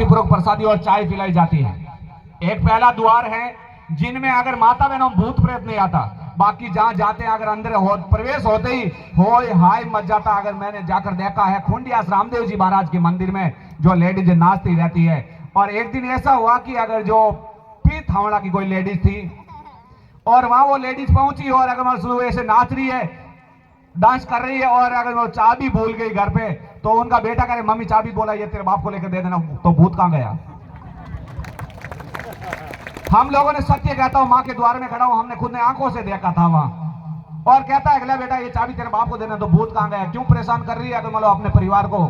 पूर्वक प्रसादी और चाय पिलाई जाती है। एक पहला द्वार है जिनमें अगर माता बहनों भूत प्रेत नहीं आता, बाकी जहां जाते हैं अगर अंदर प्रवेश होते ही हो हाय मच जाता। अगर मैंने जाकर देखा है खुंडिया रामदेव जी महाराज के मंदिर में जो लेडीज नाचती रहती है। और एक दिन ऐसा हुआ कि अगर जो पीत हावड़ा की कोई लेडीज थी और वहां वो लेडीज पहुंची और अगर शुरू ऐसे नाच रही है, डांस कर रही है, और अगर वो चाबी भूल गई घर पे तो उनका बेटा कह रहे मम्मी चाबी बोला ये तेरे बाप को लेकर दे देना, तो भूत कहां गया। हम लोगों ने सत्य कहता हूं मां के द्वार में खड़ा हूं, हमने खुद ने आंखों से देखा था वहां। और कहता है अगला बेटा ये चाबी तेरे बाप को देना, तो भूत कहां गया, क्यों परेशान कर रही है अगर मतलब अपने परिवार को।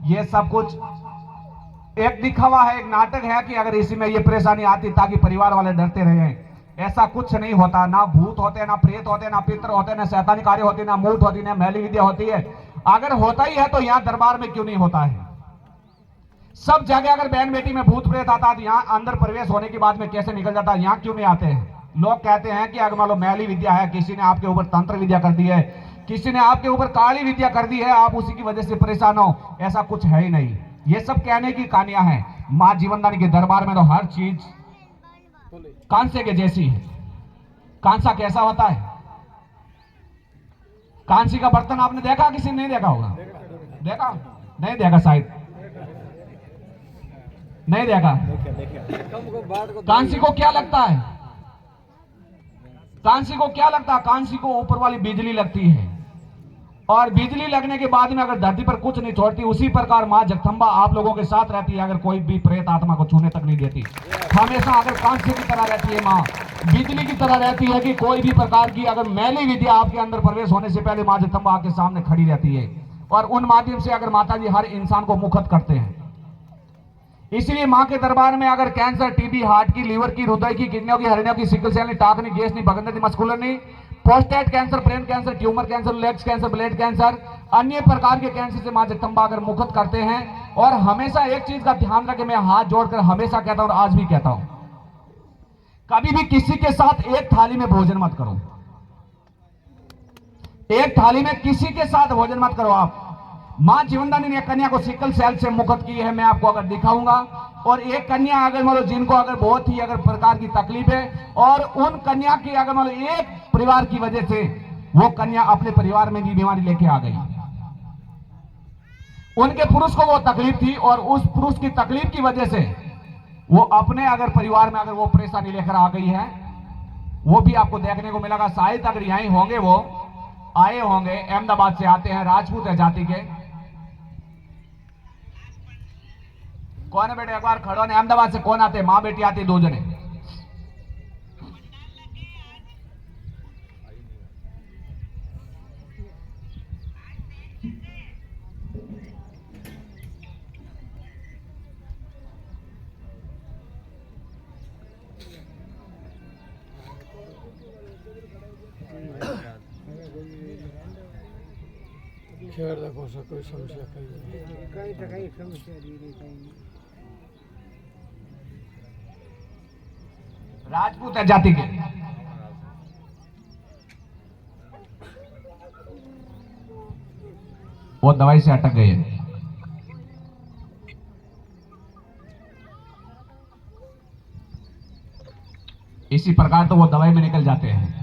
ये सब कुछ एक दिखावा है, एक नाटक है कि अगर इसी में ये परेशानी आती ताकि परिवार वाले डरते रहे। ऐसा कुछ नहीं होता, ना भूत होते, ना प्रेत होते, ना पितर होते, ना शैतानी कार्य होती, ना मूठ होती, ना मैली विद्या होती है। अगर होता ही है तो यहां दरबार में क्यों नहीं होता है। सब जगह अगर बहन बेटी में भूत प्रेत आता तो यहां अंदर प्रवेश होने के बाद में कैसे निकल जाता, यहां क्यों नहीं आते हैं। लोग कहते हैं कि अगर मान लो मैली विद्या है, किसी ने आपके ऊपर तंत्र विद्या कर दी है, किसी ने आपके ऊपर काली विद्या कर दी है, आप उसी की वजह से परेशान हो, ऐसा कुछ है ही नहीं। ये सब कहने की कहानियां हैं। मां जीवनदानी के दरबार में तो हर चीज कांसे के जैसी है। कांसा कैसा होता है, कांसी का बर्तन आपने देखा, किसी ने नहीं देखा होगा, देखा नहीं देखा, शायद नहीं देखा। कांसी को क्या लगता है, कांसी को क्या लगता है, कांसी को ऊपर वाली बिजली लगती है, और बिजली लगने के बाद में अगर धरती पर कुछ नहीं छोड़ती, उसी प्रकार मां जगदंबा आप लोगों के साथ रहती है। अगर कोई भी प्रेत आत्मा को छूने तक नहीं देती, हमेशा अगर कांसे की तरह रहती है मां, बिजली की तरह रहती है कि कोई भी प्रकार की अगर मैली विद्या आपके अंदर प्रवेश होने से पहले मां जगदंबा आपके सामने खड़ी रहती है। और उन माध्यम से अगर माता जी हर इंसान को मुक्त करते हैं। इसलिए मां के दरबार में अगर कैंसर, टीबी, हार्ट की, लीवर की, हृदय की, किडनियों की, हर्नियों की, सिकल सेल, टाकनी, गैस नहीं, बगंदर, मस्कुलर नहीं, prostate cancer, brain cancer, tumour cancer, legs cancer, blood cancer, अन्य प्रकार के कैंसर से मां जगदंबा अगर मुक्त करते हैं। और हमेशा एक चीज का ध्यान रखें, मैं हाथ जोड़कर हमेशा कहता हूं और आज भी कहता हूं, कभी भी किसी के साथ एक थाली में भोजन मत करो। एक थाली में किसी के साथ भोजन मत करो आप। मां जीवनदानी ने कन्या को सिकल सेल से मुक्त की है, मैं आपको अगर दिखाऊंगा। और एक कन्या अगर मान लो जिनको अगर बहुत ही अगर प्रकार की तकलीफ है, और उन कन्या की अगर मान लो एक परिवार की वजह से वो कन्या अपने परिवार में भी बीमारी लेके आ गई। उनके पुरुष को वो तकलीफ थी, और उस पुरुष की तकलीफ की वजह से वो अपने अगर परिवार में अगर वो परेशानी लेकर आ गई है। वो भी आपको देखने को मिलेगा, शायद अगर यहीं होंगे, वो आए होंगे, अहमदाबाद से आते हैं, राजपूत है जाति के। कौन है बेटे, एक बार खड़ो ने, अहमदाबाद से कौन आते, मां बेटी आती, दो जने। कोई समस्या कहीं समस्या राजपूत है जाति के। वो दवाई से अटक गए। इसी प्रकार तो वो दवाई में निकल जाते हैं।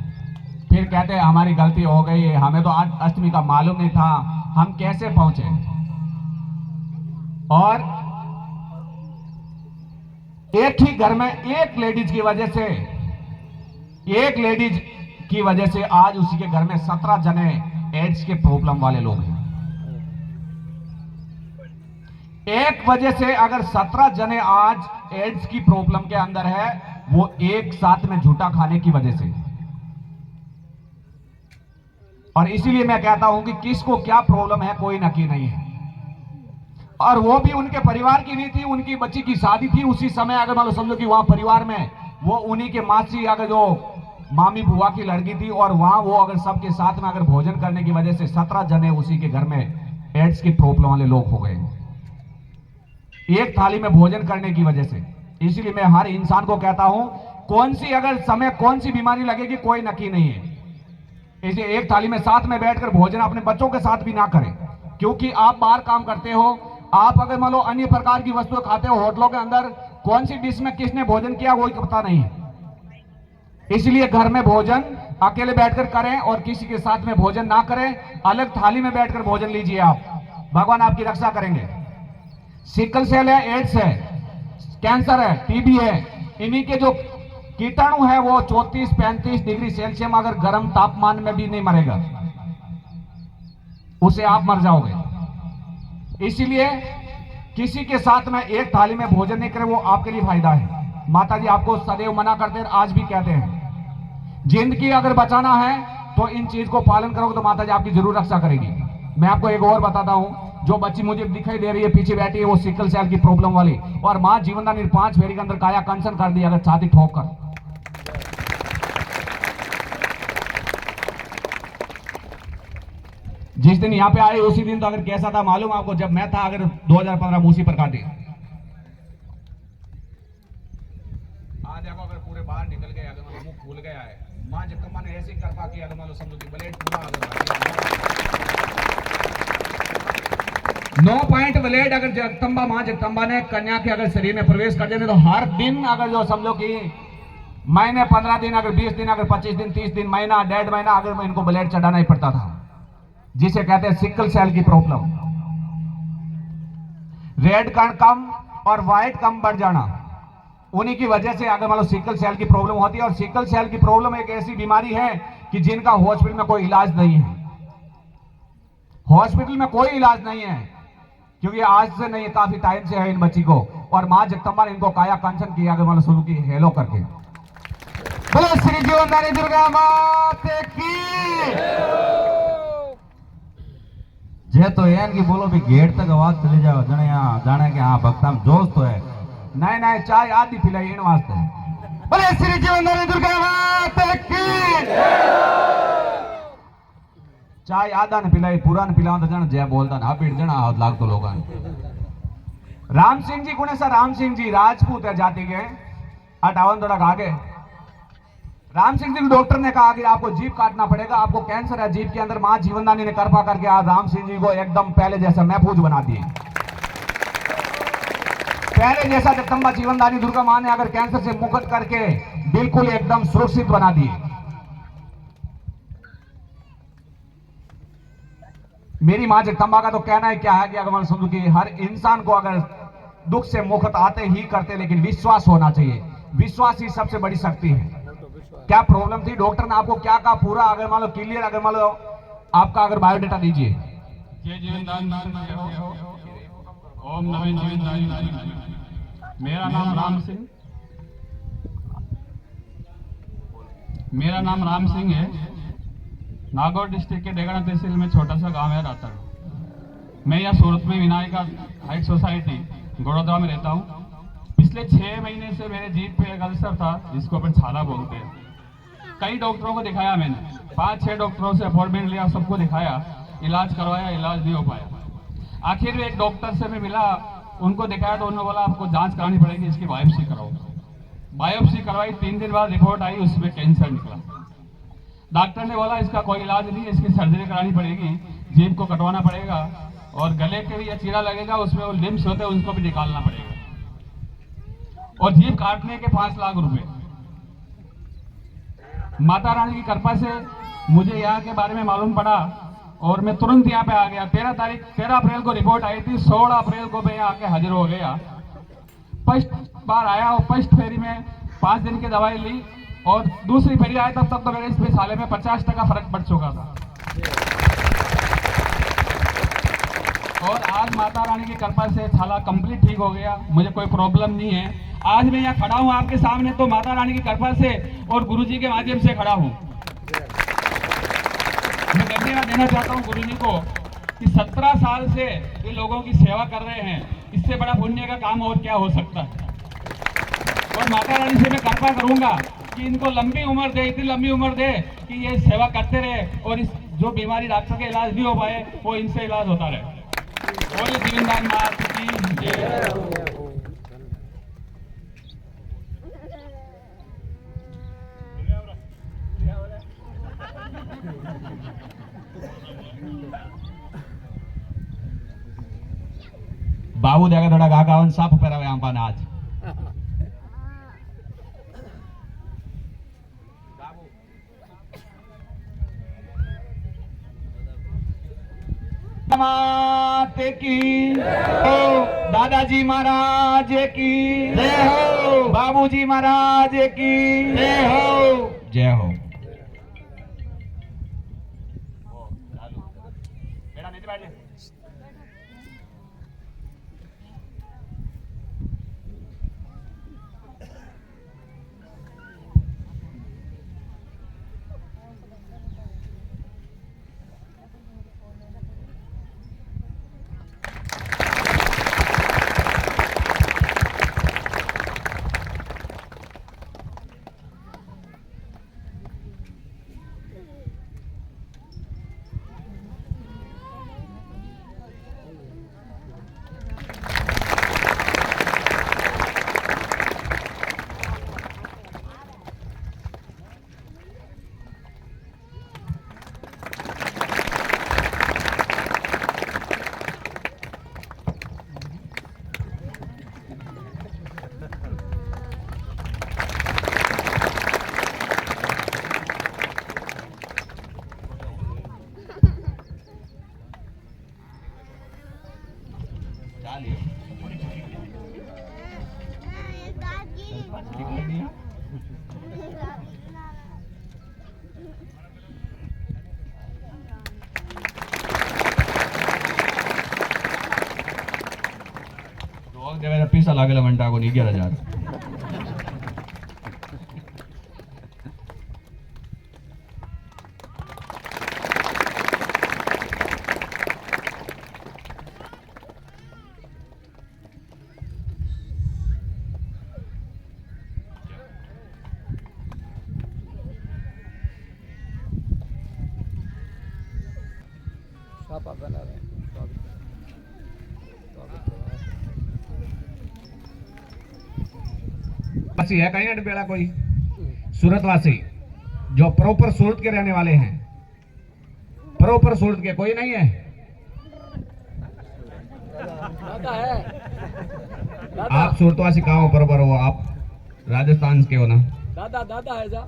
फिर कहते हैं हमारी गलती हो गई, हमें तो आज अष्टमी का मालूम नहीं था, हम कैसे पहुंचे। और एक ही घर में एक लेडीज की वजह से, एक लेडीज की वजह से आज उसी के घर में 17 जने एड्स के प्रॉब्लम वाले लोग हैं। एक वजह से अगर 17 जने आज एड्स की प्रॉब्लम के अंदर है, वो एक साथ में झूठा खाने की वजह से। और इसीलिए मैं कहता हूं कि किसको क्या प्रॉब्लम है कोई नक्की नहीं है। और वो भी उनके परिवार की नहीं थी, उनकी बच्ची की शादी थी उसी समय। अगर मान लो समझो कि वहां परिवार में वो उन्हीं के मासी अगर जो मामी बुआ की लड़की थी, और वहां वो अगर सबके साथ में अगर भोजन करने की वजह से 17 जने उसी के घर में एड्स की प्रॉब्लम वाले लोग हो गए, एक थाली में भोजन करने की वजह से। इसीलिए मैं हर इंसान को कहता हूं, कौन सी अगर समय कौन सी बीमारी लगेगी कोई नक्की नहीं है। इसलिए एक थाली में साथ में बैठकर भोजन अपने बच्चों के साथ भी ना करें, क्योंकि आप बाहर काम करते हो, आप अगर मान लो अन्य प्रकार की वस्तुएं खाते हो होटलों के अंदर, कौन सी डिश में किसने भोजन किया वही पता नहीं है। इसलिए घर में भोजन अकेले बैठकर करें और किसी के साथ में भोजन ना करें, अलग थाली में बैठकर भोजन लीजिए आप, भगवान आपकी रक्षा करेंगे। सिकल सेल है, एड्स है, कैंसर है, टीबी है, इन्हीं के जो कीटाणु है वो 34-35 डिग्री सेल्सियस में अगर गर्म तापमान में भी नहीं मरेगा, उसे आप मर जाओगे। इसीलिए किसी के साथ में एक थाली में भोजन नहीं करें, वो आपके लिए फायदा है। माता जी आपको सदैव मना करते हैं, आज भी कहते हैं, जिंदगी अगर बचाना है तो इन चीज को पालन करोगे तो माता जी आपकी जरूर रक्षा करेगी। मैं आपको एक और बताता हूं, जो बच्ची मुझे दिखाई दे रही है पीछे बैठी है, वो सिकल सेल की प्रॉब्लम वाली, और मां जीवनदानी 5 फेरी के अंदर काया कंचन कर दी अगर छाती ठोक कर। जिस दिन यहां पे आए उसी दिन तो अगर कैसा था मालूम आपको, जब मैं था अगर 2015 मूसी पर काटी, आज देखो अगर पूरे बाहर निकल गए, अगर मुंह फूल गया है, मां जगदम्बा ने ऐसी कृपा की, अगर मान लो समझो कि ब्लेड पूरा आ गया 9 पॉइंट ब्लेड अगर जगदम्बा मां जगदम्बा ने कन्या के अगर शरीर में प्रवेश कर देने तो हर दिन अगर जो समझो कि महीने 15 दिन, अगर 20 दिन, अगर 25 दिन, 30 दिन, महीना, 1.5 महीना अगर मैं इनको ब्लेड चढ़ाना ही पड़ता था, जिसे कहते हैं सिकल सेल की प्रॉब्लम। रेड कण कम और व्हाइट कम बढ़ जाना, उन्हीं की वजह से अगर मान लो सिकल सेल की प्रॉब्लम होती है। और सिकल सेल की प्रॉब्लम एक ऐसी बीमारी है कि जिनका हॉस्पिटल में कोई इलाज नहीं है, हॉस्पिटल में कोई इलाज नहीं है, क्योंकि आज से नहीं काफी टाइम से है इन बच्ची को, और मां जगदम्बा ने इनको काया कंचन किया अगर मान लो शुरू की हेलो करके। बोलो श्री जीवनदानी दुर्गा माता की जे तो एन की बोलो भी गेट तक आवाज चली जाओ, जने यहाँ जाने के हाँ भक्ता में जोश तो है। नहीं नहीं, चाय आदि पिलाई इन वास्ते। बोले श्री जीवनदानी दुर्गा माता की चाय आधा ने पिलाई, पूरा ने पिलाओ तो जन जय बोलता ना पीट जना लाग तो लोग। राम सिंह जी कौन है सर? राम सिंह जी राजपूत है जाति के, 58 थोड़ा आगे। राम सिंह जी को डॉक्टर ने कहा कि आपको जीभ काटना पड़ेगा, आपको कैंसर है जीभ के अंदर। मां जीवनदानी ने कृपा करके आज राम सिंह जी को एकदम पहले जैसा महफूज बना दिए। पहले जैसा जगदम्बा जीवनदानी दुर्गा मां ने अगर कैंसर से मुक्त करके बिल्कुल एकदम सुरक्षित बना दिए। मेरी मां जगदम्बा का तो कहना है क्या है कि अगर समझो कि हर इंसान को अगर दुख से मुक्त आते ही करते, लेकिन विश्वास होना चाहिए। विश्वास ही सबसे बड़ी शक्ति है। क्या प्रॉब्लम थी, डॉक्टर ने आपको क्या कहा, पूरा अगर मान लो क्लियर, अगर मान लो आपका अगर बायोडेटा दीजिए। जय जीवनदान हो, ओम नमः जीवनदान। मेरा नाम राम सिंह, मेरा नाम राम सिंह है। नागौर डिस्ट्रिक्ट के डेगड़ा तहसील में छोटा सा गांव है रातड़। मैं यहाँ सूरत में विनायका हाइट सोसाइटी गोड़ोदरा में रहता हूँ। पिछले 6 महीने से मेरे जीभ पे एक अल्सर था, जिसको अपन छाला बोलते हैं। कई डॉक्टरों को दिखाया मैंने, 5-6 डॉक्टरों से अपॉइंटमेंट लिया, सबको दिखाया, इलाज करवाया, इलाज नहीं हो पाया। आखिर एक डॉक्टर से मैं मिला, उनको दिखाया तो उन्होंने बोला आपको जांच करानी पड़ेगी, इसकी बायोप्सी कराओ। बायोप्सी करवाई, 3 दिन बाद रिपोर्ट आई, उसमें कैंसर निकला। डॉक्टर ने बोला इसका कोई इलाज नहीं है, इसकी सर्जरी करानी पड़ेगी, जीभ को कटवाना पड़ेगा, और गले के भी या चीरा लगेगा, उसमें वो लिम्स होते हैं उनको भी निकालना पड़ेगा, और जीभ काटने के 5 लाख रुपए। माता रानी की कृपा से मुझे यहाँ के बारे में मालूम पड़ा और मैं तुरंत यहाँ पे आ गया। 13 अप्रैल को रिपोर्ट आई थी, 16 अप्रैल को मैं यहाँ के हाजिर हो गया। फर्स्ट बार आया और फर्स्ट फेरी में 5 दिन की दवाई ली, और दूसरी फेरी आया तब तक तो मेरे इस साले में 50% फर्क पड़ चुका था। और आज माता रानी की कृपा से छाला कंप्लीट ठीक हो गया, मुझे कोई प्रॉब्लम नहीं है। आज मैं यहाँ खड़ा हूँ आपके सामने तो माता रानी की कृपा से और गुरुजी के माध्यम से खड़ा हूँ। मैं धन्यवाद देना चाहता हूँ गुरुजी को कि 17 साल से ये लोगों की सेवा कर रहे हैं, इससे बड़ा पुण्य का काम और क्या हो सकता है। और माता रानी से मैं कृपा करूंगा कि इनको लंबी उम्र दे, इतनी लंबी उम्र दे कि ये सेवा करते रहे, और इस जो बीमारी डॉक्टर के इलाज नहीं हो पाए वो इनसे इलाज होता रहे। और ये जीवनदान माता की जय। दान साप पहरावे आंपाने आज माते की हो, दादाजी महाराज की जय हो, बाबूजी महाराज की जय हो, जय हो। पैसा लागेला म्हणटा कोणी 11,000 सापा बना रहे हैं। वासी है कहीं अडबेड़ा कोई सूरत वासी जो प्रॉपर सूरत के रहने वाले हैं, प्रॉपर सूरत के कोई नहीं है? दादा है दादा, आप सूरतवासी कहाँ हो? बरोबर हो आप, राजस्थान के हो ना? दादा दादा है जा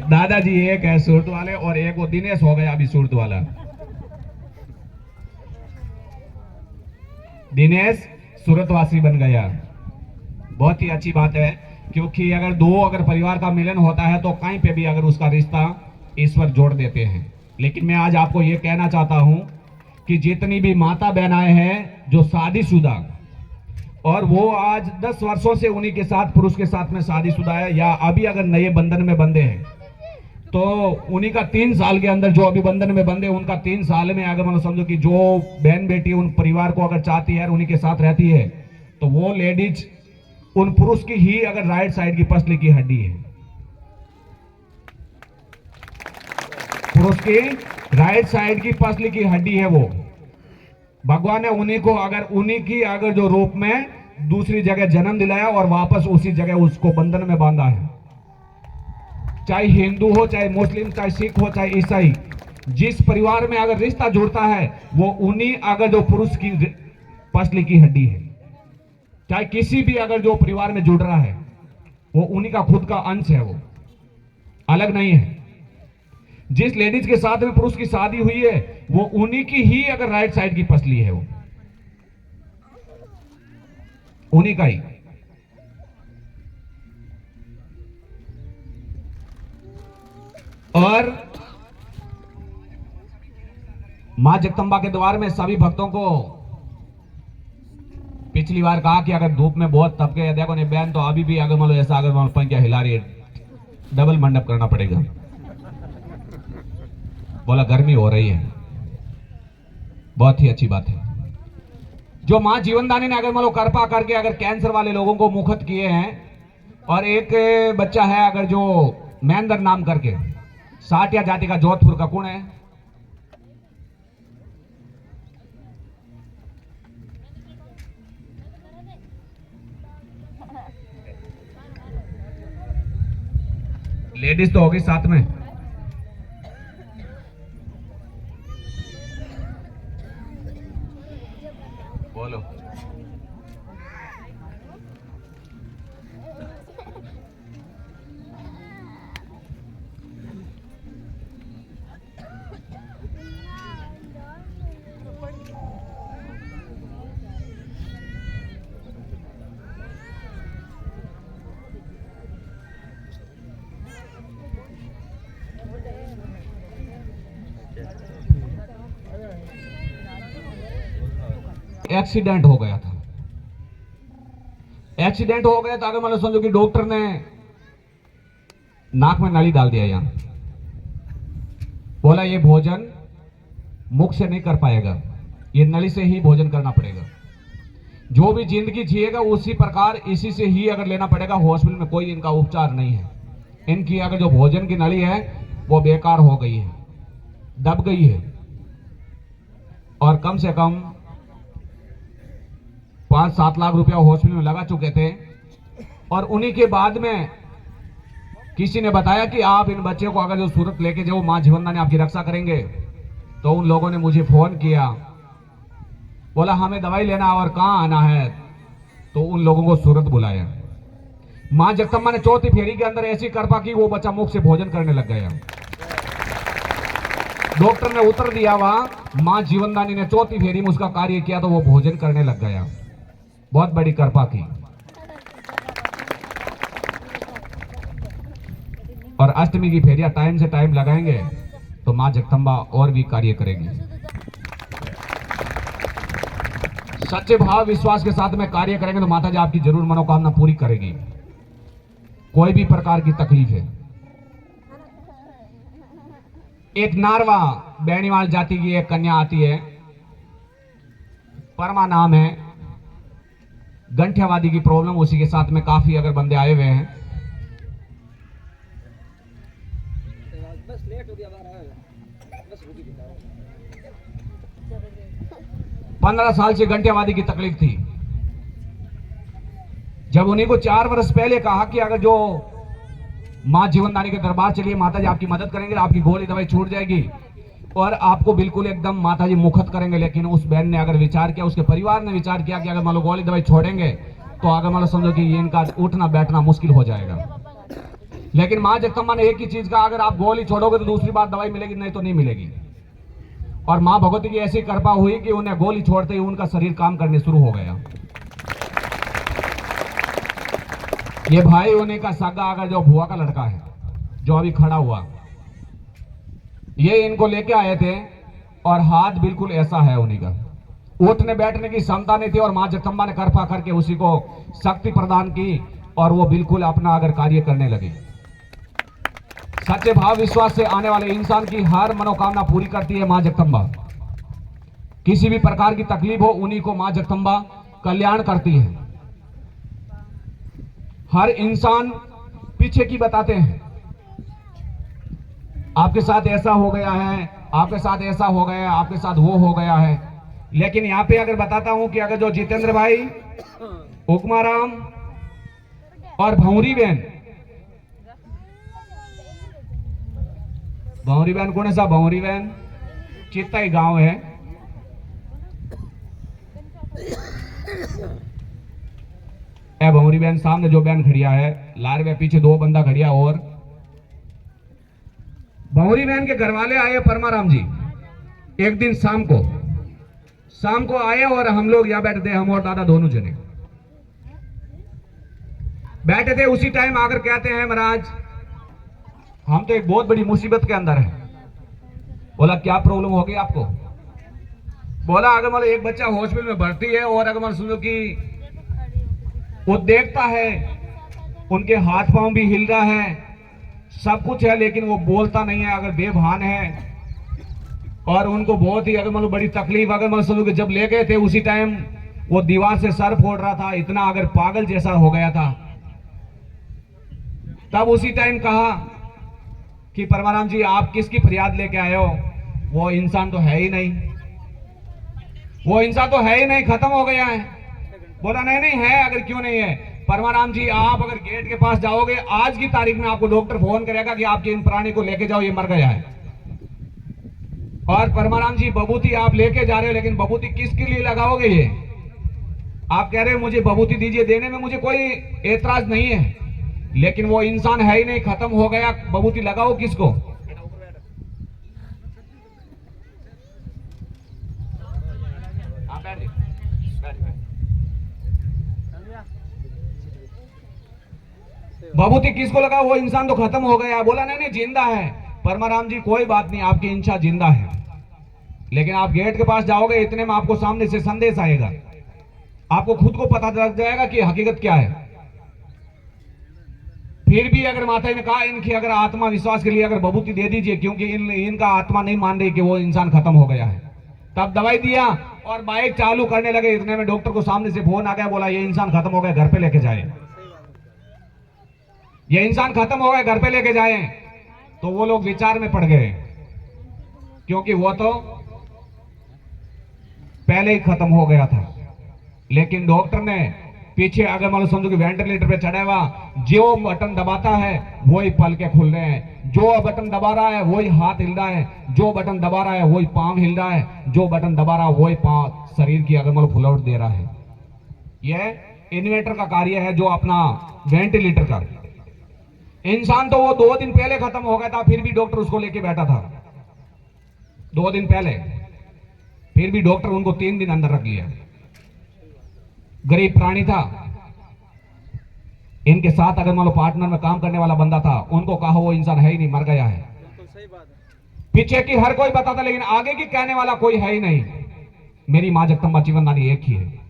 दादाजी एक है सूरत वाले और एक वो दिनेश हो गया अभी सूरत वाला। दिनेश सूरतवासी बन गया, बहुत ही अच्छी बात है। क्योंकि अगर परिवार का मिलन होता है तो कहीं पे भी अगर उसका रिश्ता ईश्वर जोड़ देते हैं। लेकिन मैं आज आपको ये कहना चाहता हूं कि जितनी भी माता बहनाएं हैं जो शादीशुदा, और वो आज 10 वर्षों से उन्हीं के साथ, पुरुष के साथ में शादीशुदा है, या अभी अगर नए बंधन में बंधे हैं तो उन्हीं का 3 साल के अंदर, जो अभी बंधन में बंधे उनका 3 साल में अगर मतलब समझो कि जो बहन बेटी उन परिवार को अगर चाहती है, उन्हीं के साथ रहती है, तो वो लेडीज उन पुरुष की ही अगर राइट साइड की पसली की हड्डी है, पुरुष की राइट साइड की पसली की हड्डी है वो। भगवान ने उन्हीं को उन्हीं की जो रूप में दूसरी जगह जन्म दिलाया और वापस उसी जगह उसको बंधन में बांधा है। चाहे हिंदू हो, चाहे मुस्लिम, चाहे सिख हो, चाहे ईसाई, जिस परिवार में अगर रिश्ता जुड़ता है वो उन्हीं जो पुरुष की पसली की हड्डी है। चाहे किसी भी जो परिवार में जुड़ रहा है वो उन्हीं का खुद का अंश है, वो अलग नहीं है। जिस लेडीज के साथ में पुरुष की शादी हुई है वो उन्हीं की ही राइट साइड की पसली है, वो उन्हीं का ही। और मां जगदंबा के द्वार में सभी भक्तों को पिछली बार कहा कि अगर धूप में बहुत तप गए, देखो नहीं बहन तो अभी भी ऐसा पंखा हिला रही है, डबल मंडप करना पड़ेगा। बोला गर्मी हो रही है, बहुत ही अच्छी बात है। जो मां जीवनदानी ने कृपा करके कैंसर वाले लोगों को मुक्त किए हैं, और एक बच्चा है जो महेंद्र नाम करके साटिया जाति का, जोधपुर का, कौन है? लेडीज तो होगी साथ में। बोलो एक्सीडेंट हो गया था। एक्सीडेंट हो गया था, अगर मतलब समझो कि डॉक्टर ने नाक में नली डाल दिया यहां, बोला ये भोजन मुख से नहीं कर पाएगा, ये नली से ही भोजन करना पड़ेगा। जो भी जिंदगी जिएगा उसी प्रकार इसी से ही अगर लेना पड़ेगा। हॉस्पिटल में कोई इनका उपचार नहीं है। इनकी अगर जो भोजन की नली है वो बेकार हो गई है, दब गई है, और कम से कम 5-7 लाख रुपया हॉस्पिटल में लगा चुके थे। और उन्हीं के बाद में किसी ने बताया कि आप इन बच्चे को अगर जो सूरत लेके जाओ, मां जीवनदानी आपकी रक्षा करेंगे। तो उन लोगों ने मुझे फोन किया, बोला हमें दवाई लेना और कहां आना है। तो उन लोगों को सूरत बुलाया। मां जगदम्बा ने चौथी फेरी के अंदर ऐसी कृपा की, वो बच्चा मुख से भोजन करने लग गया। डॉक्टर ने उत्तर दिया वहां, मां जीवनदानी ने चौथी फेरी में उसका कार्य किया तो वो भोजन करने लग गया। बहुत बड़ी कृपा की। और अष्टमी की फेरियां टाइम से टाइम लगाएंगे तो मां जगदम्बा और भी कार्य करेगी। सच्चे भाव विश्वास के साथ में कार्य करेंगे तो माता जी आपकी जरूर मनोकामना पूरी करेगी। कोई भी प्रकार की तकलीफ है। एक नारवा बैणीवाल जाति की एक कन्या आती है, परमा नाम है, गंठियावादी की प्रॉब्लम, उसी के साथ में काफी अगर बंदे आए हुए हैं। बस लेट हो गया, 15 साल से गंठियावादी की तकलीफ थी। जब उन्हीं को 4 वर्ष पहले कहा कि अगर जो मां जीवनदानी के दरबार चलिए, माता जी आपकी मदद करेंगे, आपकी गोली दवाई छूट जाएगी और आपको बिल्कुल एकदम माता जी मुखत करेंगे। लेकिन उस बहन ने अगर विचार किया, उसके परिवार ने विचार किया कि अगर मान लो गोली दवाई छोड़ेंगे तो अगर मान लो समझो कि ये इनका उठना बैठना मुश्किल हो जाएगा। लेकिन मां जगदम्बा ने एक ही चीज कहा, अगर आप गोली छोड़ोगे तो दूसरी बार दवाई मिलेगी, नहीं तो नहीं मिलेगी। और मां भगवती की ऐसी कृपा हुई कि उन्हें गोली छोड़ते ही उनका शरीर काम करने शुरू हो गया। ये भाई उन्हीं का सगा अगर जो भुआ का लड़का है जो अभी खड़ा हुआ, ये इनको लेके आए थे और हाथ बिल्कुल ऐसा है उन्हीं का, उठने बैठने की क्षमता नहीं थी। और मां जगदम्बा ने कृपा करके उसी को शक्ति प्रदान की और वो बिल्कुल अपना अगर कार्य करने लगे। सच्चे भाव विश्वास से आने वाले इंसान की हर मनोकामना पूरी करती है मां जगदम्बा। किसी भी प्रकार की तकलीफ हो उन्हीं को मां जगदम्बा कल्याण करती है। हर इंसान पीछे की बताते हैं, आपके साथ ऐसा हो गया है, आपके साथ ऐसा हो गया है, आपके साथ वो हो गया है। लेकिन यहां पे अगर बताता हूं कि अगर जो जितेंद्र भाई, उकमाराम और भौरी बहन कौन है साहब? भौरी बहन चित्ताई गांव है। भौरी बहन सामने जो बहन खड़िया है, लारवे पीछे 2 बंदा खड़िया। और भौरी बहन के घर वाले आए परमाराम जी एक दिन शाम को आए और हम लोग यहाँ बैठे थे, हम और दादा दोनों जने बैठे थे। उसी टाइम आकर कहते हैं, महाराज हम तो एक बहुत बड़ी मुसीबत के अंदर है। बोला क्या प्रॉब्लम हो गई आपको? बोला अगर मतलब एक बच्चा हॉस्पिटल में भर्ती है और अगर मतलब सुनो कि वो देखता है, उनके हाथ पांव भी हिल रहा है, सब कुछ है, लेकिन वो बोलता नहीं है, अगर बेभान है। और उनको बहुत ही अगर मतलब बड़ी तकलीफ, अगर मतलब सुनो कि जब ले गए थे उसी टाइम वो दीवार से सर फोड़ रहा था, इतना अगर पागल जैसा हो गया था। तब उसी टाइम कहा कि परमाराम जी आप किसकी फरियाद लेके आए हो? वो इंसान तो है ही नहीं, वो इंसान तो है ही नहीं, खत्म हो गया है। बोला नहीं है, अगर क्यों नहीं है? परमाराम जी आप अगर गेट के पास जाओगे, आज की तारीख में आपको डॉक्टर फोन करेगा कि आपके इन प्राणी को लेके जाओ, ये मर गया है। और परमाराम जी बबूती आप लेके जा रहे हो, लेकिन बबूती किसके लिए लगाओगे? ये आप कह रहे हो मुझे बबूती दीजिए, देने में मुझे कोई एतराज नहीं है, लेकिन वो इंसान है ही नहीं, खत्म हो गया, बबूती लगाओ किसको? बबूती किसको लगाओ? वो इंसान तो खत्म हो गया। बोला नहीं नहीं जिंदा है। परमाराम जी कोई बात नहीं, आपकी इंशा जिंदा है, लेकिन आप गेट के पास जाओगे, इतने में आपको सामने से संदेश आएगा, आपको खुद को पता लग जाएगा कि हकीकत क्या है। फिर भी अगर माता ने कहा इनकी अगर आत्मा विश्वास के लिए अगर बबूती दे दीजिए, क्योंकि इनका आत्मा नहीं मान रही कि वो इंसान खत्म हो गया है, तब दवाई दिया और बाइक चालू करने लगे। इतने में डॉक्टर को सामने से फोन आ गया, बोला ये इंसान खत्म हो गया, घर पे लेके जाए, ये इंसान खत्म हो गया, घर पे लेके जाए। तो वो लोग विचार में पड़ गए, क्योंकि वो तो पहले ही खत्म हो गया था। लेकिन डॉक्टर ने पीछे अगर मान लो समझो कि वेंटिलेटर पे चढ़ा हुआ, जो बटन दबाता है वही पलके खुल रहे हैं, जो बटन दबा रहा है वही हाथ हिल रहा है, जो बटन दबा रहा है वही पांव हिल रहा है, जो बटन दबा रहा है वही पांव शरीर की अगर मान लो फुलावट दे रहा है। यह इन्वेटर का कार्य है, जो अपना वेंटिलेटर का। इंसान तो वो 2 दिन पहले खत्म हो गया था, फिर भी डॉक्टर उसको लेके बैठा था 2 दिन पहले, फिर भी डॉक्टर उनको 3 दिन अंदर रख लिया। गरीब प्राणी था, इनके साथ अगर मान लो पार्टनर में काम करने वाला बंदा था, उनको कहा वो इंसान है ही नहीं, मर गया है। सही बात है। पीछे की हर कोई बताता, लेकिन आगे की कहने वाला कोई है ही नहीं। मेरी मां जगदंबा जीवनदानी एक ही है।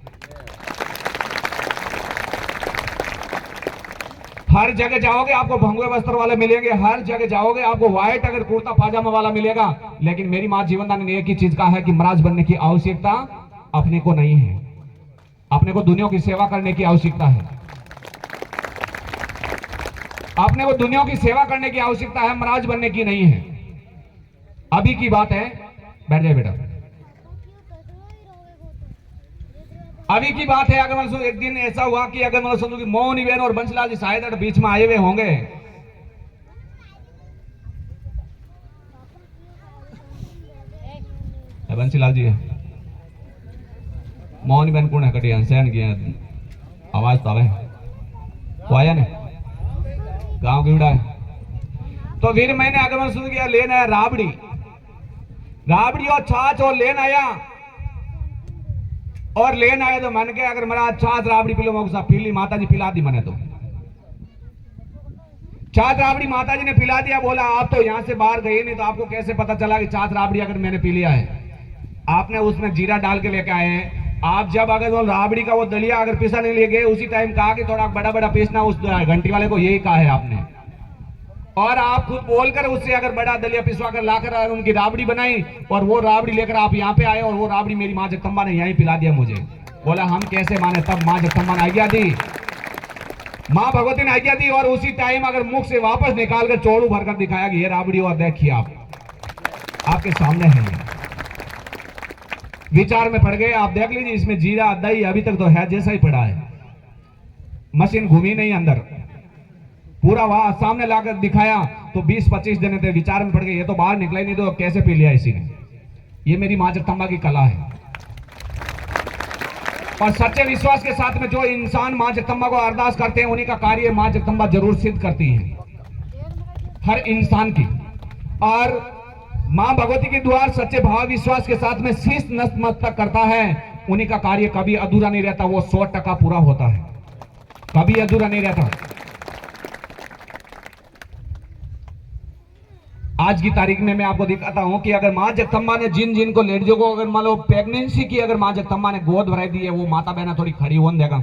हर जगह जाओगे आपको भंगुए वस्त्र वाले मिलेंगे, हर जगह जाओगे आपको व्हाइट अगर कुर्ता पाजामा वाला मिलेगा, लेकिन मेरी मां जीवनदानी ने एक ही चीज कहा है कि महाराज बनने की आवश्यकता अपने को नहीं है, अपने को दुनिया की सेवा करने की आवश्यकता है, अपने को दुनिया की सेवा करने की आवश्यकता है, महाराज बनने की नहीं है। अभी की बात है, बैठ जाए बेटा। अभी की बात है, अगर मतलब एक दिन ऐसा हुआ कि अगर मतलब समझो कि मोहनी बहन और बंसलाल जी शायद बीच में आए हुए होंगे। बंसीलाल जी है, मोहनी बहन कौन है? कटी हंसैन की आवाज तो आवे वो आया ने गांव की उड़ा है। तो फिर मैंने अगर मतलब सुन किया लेना है राबड़ी, राबड़ी और छाछ और लेन आया, और लेन आया तो मन के अगर मेरा छाछ राबड़ी पिलो, मैं पीली माता जी पिला दी मैंने। तो छाछ राबड़ी माता जी ने पिला दिया। बोला आप तो यहां से बाहर गए नहीं, तो आपको कैसे पता चला कि छाछ राबड़ी अगर मैंने पी लिया है? आपने उसमें जीरा डाल के लेके आए हैं। आप जब अगर वो राबड़ी का वो दलिया अगर पीसा नहीं ले गए, उसी टाइम कहा कि थोड़ा बड़ा बड़ा पीसना, उस घंटी वाले को यही कहा है आपने। और आप खुद बोलकर उससे अगर बड़ा दलिया पिसवा कर लाकर उनकी राबड़ी बनाई, और वो राबड़ी लेकर आप यहाँ पे आए, और वो राबड़ी मेरी मां जगदंबा ने यहीं पिला दिया मुझे। बोला हम कैसे माने? तब मां जगदंबा ने आज्ञा दी, मां भगवती ने आज्ञा दी, और उसी टाइम अगर मुख से वापस निकाल कर चौड़ू भरकर दिखाया कि ये राबड़ी, और देखिए आप आपके सामने है। विचार में पड़ गए। आप देख लीजिए, इसमें जीरा दही अभी तक तो है जैसा ही पड़ा है, मशीन घूमी नहीं अंदर, पूरा वहां सामने लाकर दिखाया तो 20-25 दिन थे। विचार में पड़ गए, ये तो बाहर निकला ही नहीं, तो कैसे पी लिया इसी ने? ये मेरी मां जगदंबा की कला है। और सच्चे विश्वास के साथ में जो इंसान मां जगदंबा को अरदास करते हैं, उन्हीं का कार्य मां जगदंबा जरूर सिद्ध करती है, हर इंसान की। और मां भगवती के द्वार सच्चे भाव विश्वास के साथ में शीश नतमस्तक करता है, उन्हीं का कार्य कभी अधूरा नहीं रहता, वो 100% पूरा होता है, कभी अधूरा नहीं रहता। आज की तारीख में मैं आपको दिखाता हूं कि अगर मां जगदंबा ने जिन को लेडीजों को अगर मान लो प्रेगनेंसी की अगर मां जगदंबा ने गोद भराई दी है, वो माता बहना थोड़ी खड़ी होने देगा।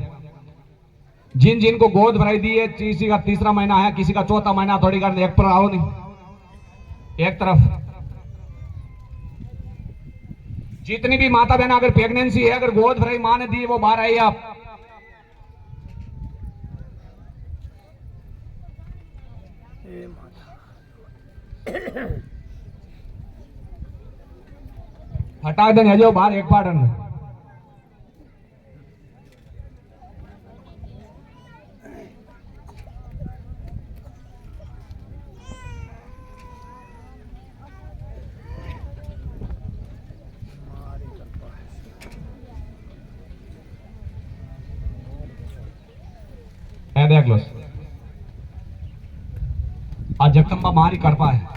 जिन को गोद भराई दी है, किसी का 3रा महीना है, किसी का 4था महीना, थोड़ी कर एक पर आओ नहीं, एक तरफ। जितनी भी माता बहना अगर प्रेगनेंसी है, अगर गोद भराई मां ने दी, वो बाहर आई। आप हटा देने जो बाहर एक पार्टन में। ए देख लो, आज जगदम्बा मारी कृपा है।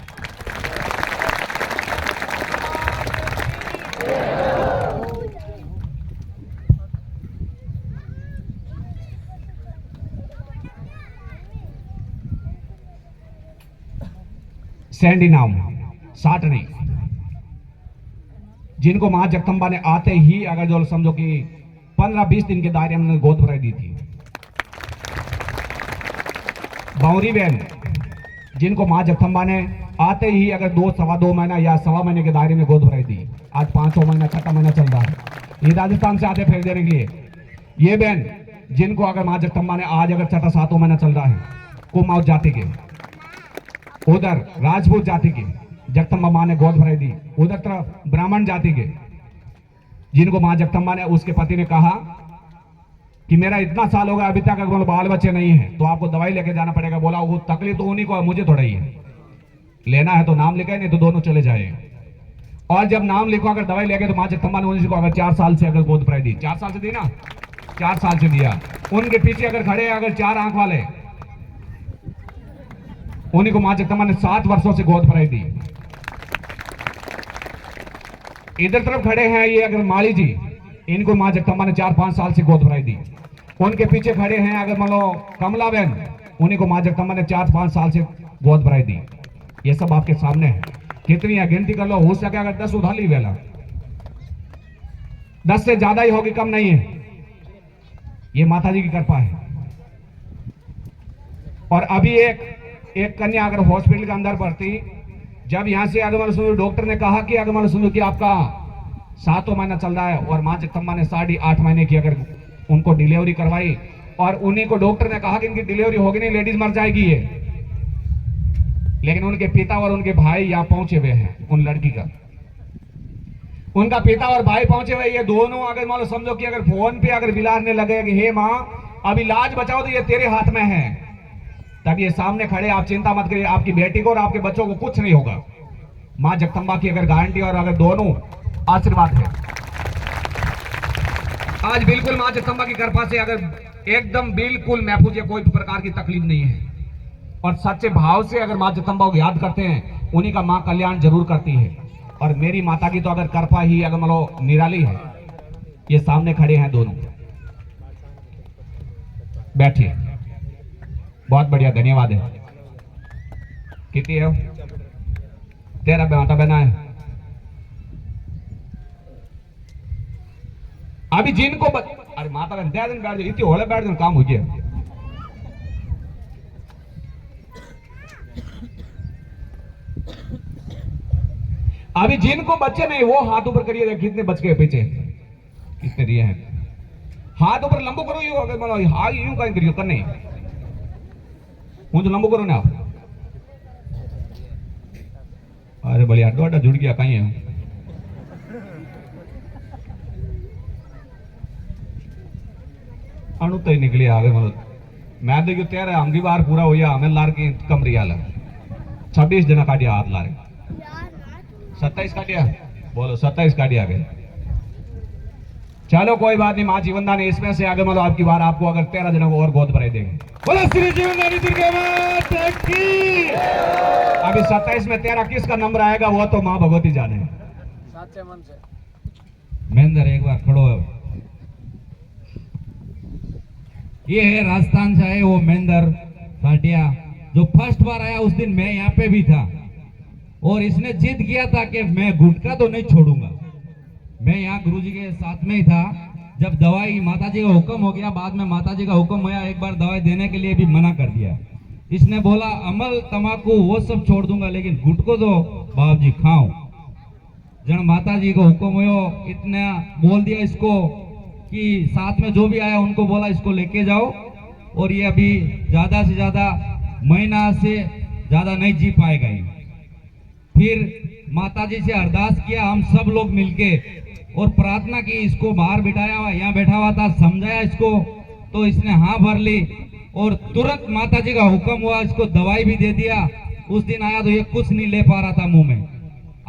सैंडी नाम, साठ नहीं, जिनको मां जगदम्बा ने आते ही अगर जो समझो कि 15-20 दिन के दायरे में गोद भराई दी थी। बावरी बहन, जिनको मां जगदम्बा ने आते ही अगर 2-2.25 महीना या 1.25 महीने के दायरे में गोद भराई दी। आज 5वां महीना 6वां महीना चल रहा है, ये राजस्थान से आते फिर देने के लिए। ये बहन जिनको अगर मां जगदम्बा ने आज अगर 6वां महीना चल रहा है, कुमाऊं जाति के, उधर राजपूत जाति के जगदम्बा मां ने गोद भराई दी, उधर तरफ ब्राह्मण जाति के, जिनको मां जगदम्बा ने, उसके पति ने कहा कि मेरा इतना साल हो गया अभी तक अगर बाल बच्चे नहीं है तो आपको दवाई लेके जाना पड़ेगा। बोला वो तकलीफ तो उन्हीं को है, मुझे थोड़ा ही है, लेना है तो नाम लिखे, नहीं तो दोनों चले जाए। और जब नाम लिखो अगर दवाई लेके, तो मां जगदम्बा ने उन्हीं को अगर 4 साल से अगर गोद भराई दी, 4 साल से दी ना, 4 साल से दिया। उनके पीछे अगर खड़े अगर 4 आंख वाले, उन्हीं को मां जगदम्बा ने 7 वर्षों से गोद भराई दी। इधर तरफ खड़े हैं ये अगर माली जी, इनको मां जगदम्बा ने 4-5 साल से गोद भराई दी। उनके पीछे खड़े हैं अगर मान लो कमला बहन, उन्हीं को मां जगदम्बा ने 4-5 साल से गोद भराई दी। ये सब आपके सामने है, कितनी है गिनती कर लो, हो सके अगर 10 उठा ली वेला, 10 से ज्यादा ही होगी, कम नहीं है। ये माता जी की कृपा है। और अभी एक कन्या अगर हॉस्पिटल के अंदर भर्ती, जब यहां से अगर सुनो डॉक्टर ने कहा कि अगर सुनो कि आपका 7वां महीना चल रहा है, और मां जगदम्बा ने 8.5 महीने की अगर उनको डिलीवरी करवाई, और उन्हीं को डॉक्टर ने कहा कि इनकी डिलीवरी होगी नहीं, लेडीज मर जाएगी ये, लेकिन उनके पिता और उनके भाई यहां पहुंचे हुए हैं। उन लड़की का, उनका पिता और भाई पहुंचे हुए, ये दोनों अगर मान लो समझो कि अगर फोन पे अगर बिलारने लगे कि हे मां अब इलाज बचाओ तो ये तेरे हाथ में है, तब ये सामने खड़े, आप चिंता मत करिए, आपकी बेटी को और आपके बच्चों को कुछ नहीं होगा। मां जगदम्बा की अगर गारंटी और अगर दोनों आशीर्वाद है, आज बिल्कुल मां जगदम्बा की कृपा से अगर एकदम बिल्कुल महफूज है, कोई प्रकार की तकलीफ नहीं है। और सच्चे भाव से अगर मां जगदम्बा को याद करते हैं, उन्हीं का मां कल्याण जरूर करती है। और मेरी माता की तो अगर कृपा ही अगर मान लो निराली है। ये सामने खड़े हैं दोनों, बैठिए, बहुत बढ़िया, धन्यवाद है। कितनी है? 13 माता बहना है। अभी जिनको अरे माता बहन 10 दिन बैठ जाओ, इतनी होले बैठ जाओ, काम हो गया। अभी जिनको बच्चे नहीं वो हाथ ऊपर करिए, देखिए कितने बच गए पीछे, कितने दिए हैं। हाथ ऊपर लंबो करो, यूं अगर मतलब हाँ यूं कहीं करियो, करने मुझे लंबो करो ना आप। अरे बढ़िया, डोडा जुड़ गया, कहीं है अणु तो ही निकले आगे। मतलब मैं देखियो 13 हम की बार पूरा हो गया, हमें लार की कमरी आला 26 जना काटिया हाथ लारे, 27 काटिया, बोलो 27 काटिया गए। चलो कोई बात नहीं, मां जीवनदान इसमें से आगे मतलब आपकी बार आपको अगर 13 जनों को और गोद भराई देंगे। बोलो श्री जीवनदानी दुर्गा माता की। अभी 27 में 13 किसका नंबर आएगा वो तो मां भगवती जाने। साचे मन से महेंद्र एक बार खड़ो है। ये है राजस्थान से आए वो महेंद्र भाटिया, जो फर्स्ट बार आया उस दिन मैं यहाँ पे भी था, और इसने जिद किया था कि मैं गुटखा तो नहीं छोड़ूंगा। मैं यहाँ गुरुजी के साथ में ही था। जब दवाई माताजी का हुक्म हो गया, बाद में माताजी का हुक्म हुआ, एक बार दवाई देने के लिए भी मना कर दिया। इसने बोला अमल तमाकू वो सब छोड़ दूंगा, लेकिन गुटको तो बाप जी खाओ। जन माताजी को हुक्म हुआ, इतना बोल दिया इसको कि साथ में जो भी आया उनको बोला इसको लेके जाओ। और ये अभी ज्यादा से ज्यादा महीना से ज्यादा नहीं जी पाएगा ये। फिर माताजी से अरदास किया हम सब लोग मिलके, और प्रार्थना की, इसको बाहर बिठाया हुआ, यहाँ बैठा हुआ था, समझाया इसको, तो इसने हाँ भर ली, और तुरंत माताजी का हुक्म हुआ, इसको दवाई भी दे दिया। उस दिन आया तो ये कुछ नहीं ले पा रहा था मुंह में।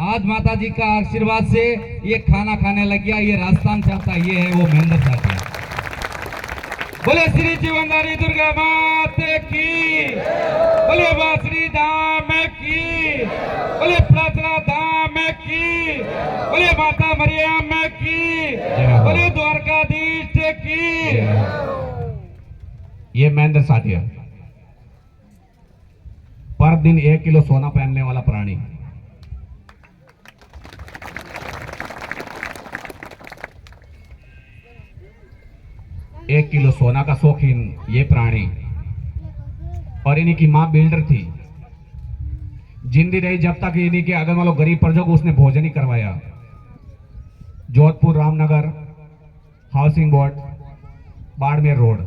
आज माताजी का आशीर्वाद से ये खाना खाने लग गया। ये राजस्थान से आता, ये है वो महेंद्र साथी। बोले श्री जीवनदारी दुर्गा माते की, बोले बांसुरी धाम की, बोले प्रार्थना धाम की, बोले माता मरियम की, बोले द्वारकाधीश की। ये महेंद्र साथिया, पर दिन 1 किलो सोना पहनने वाला प्राणी। एक किलो सोना का शौकीन ये प्राणी। और इन्हीं की मां बिल्डर थी। जिंदी रही जब तक इन्हीं के अगर मान लो गरीब प्रजा को उसने भोजन ही करवाया। Jodhpur Ramnagar housing board Barmer road.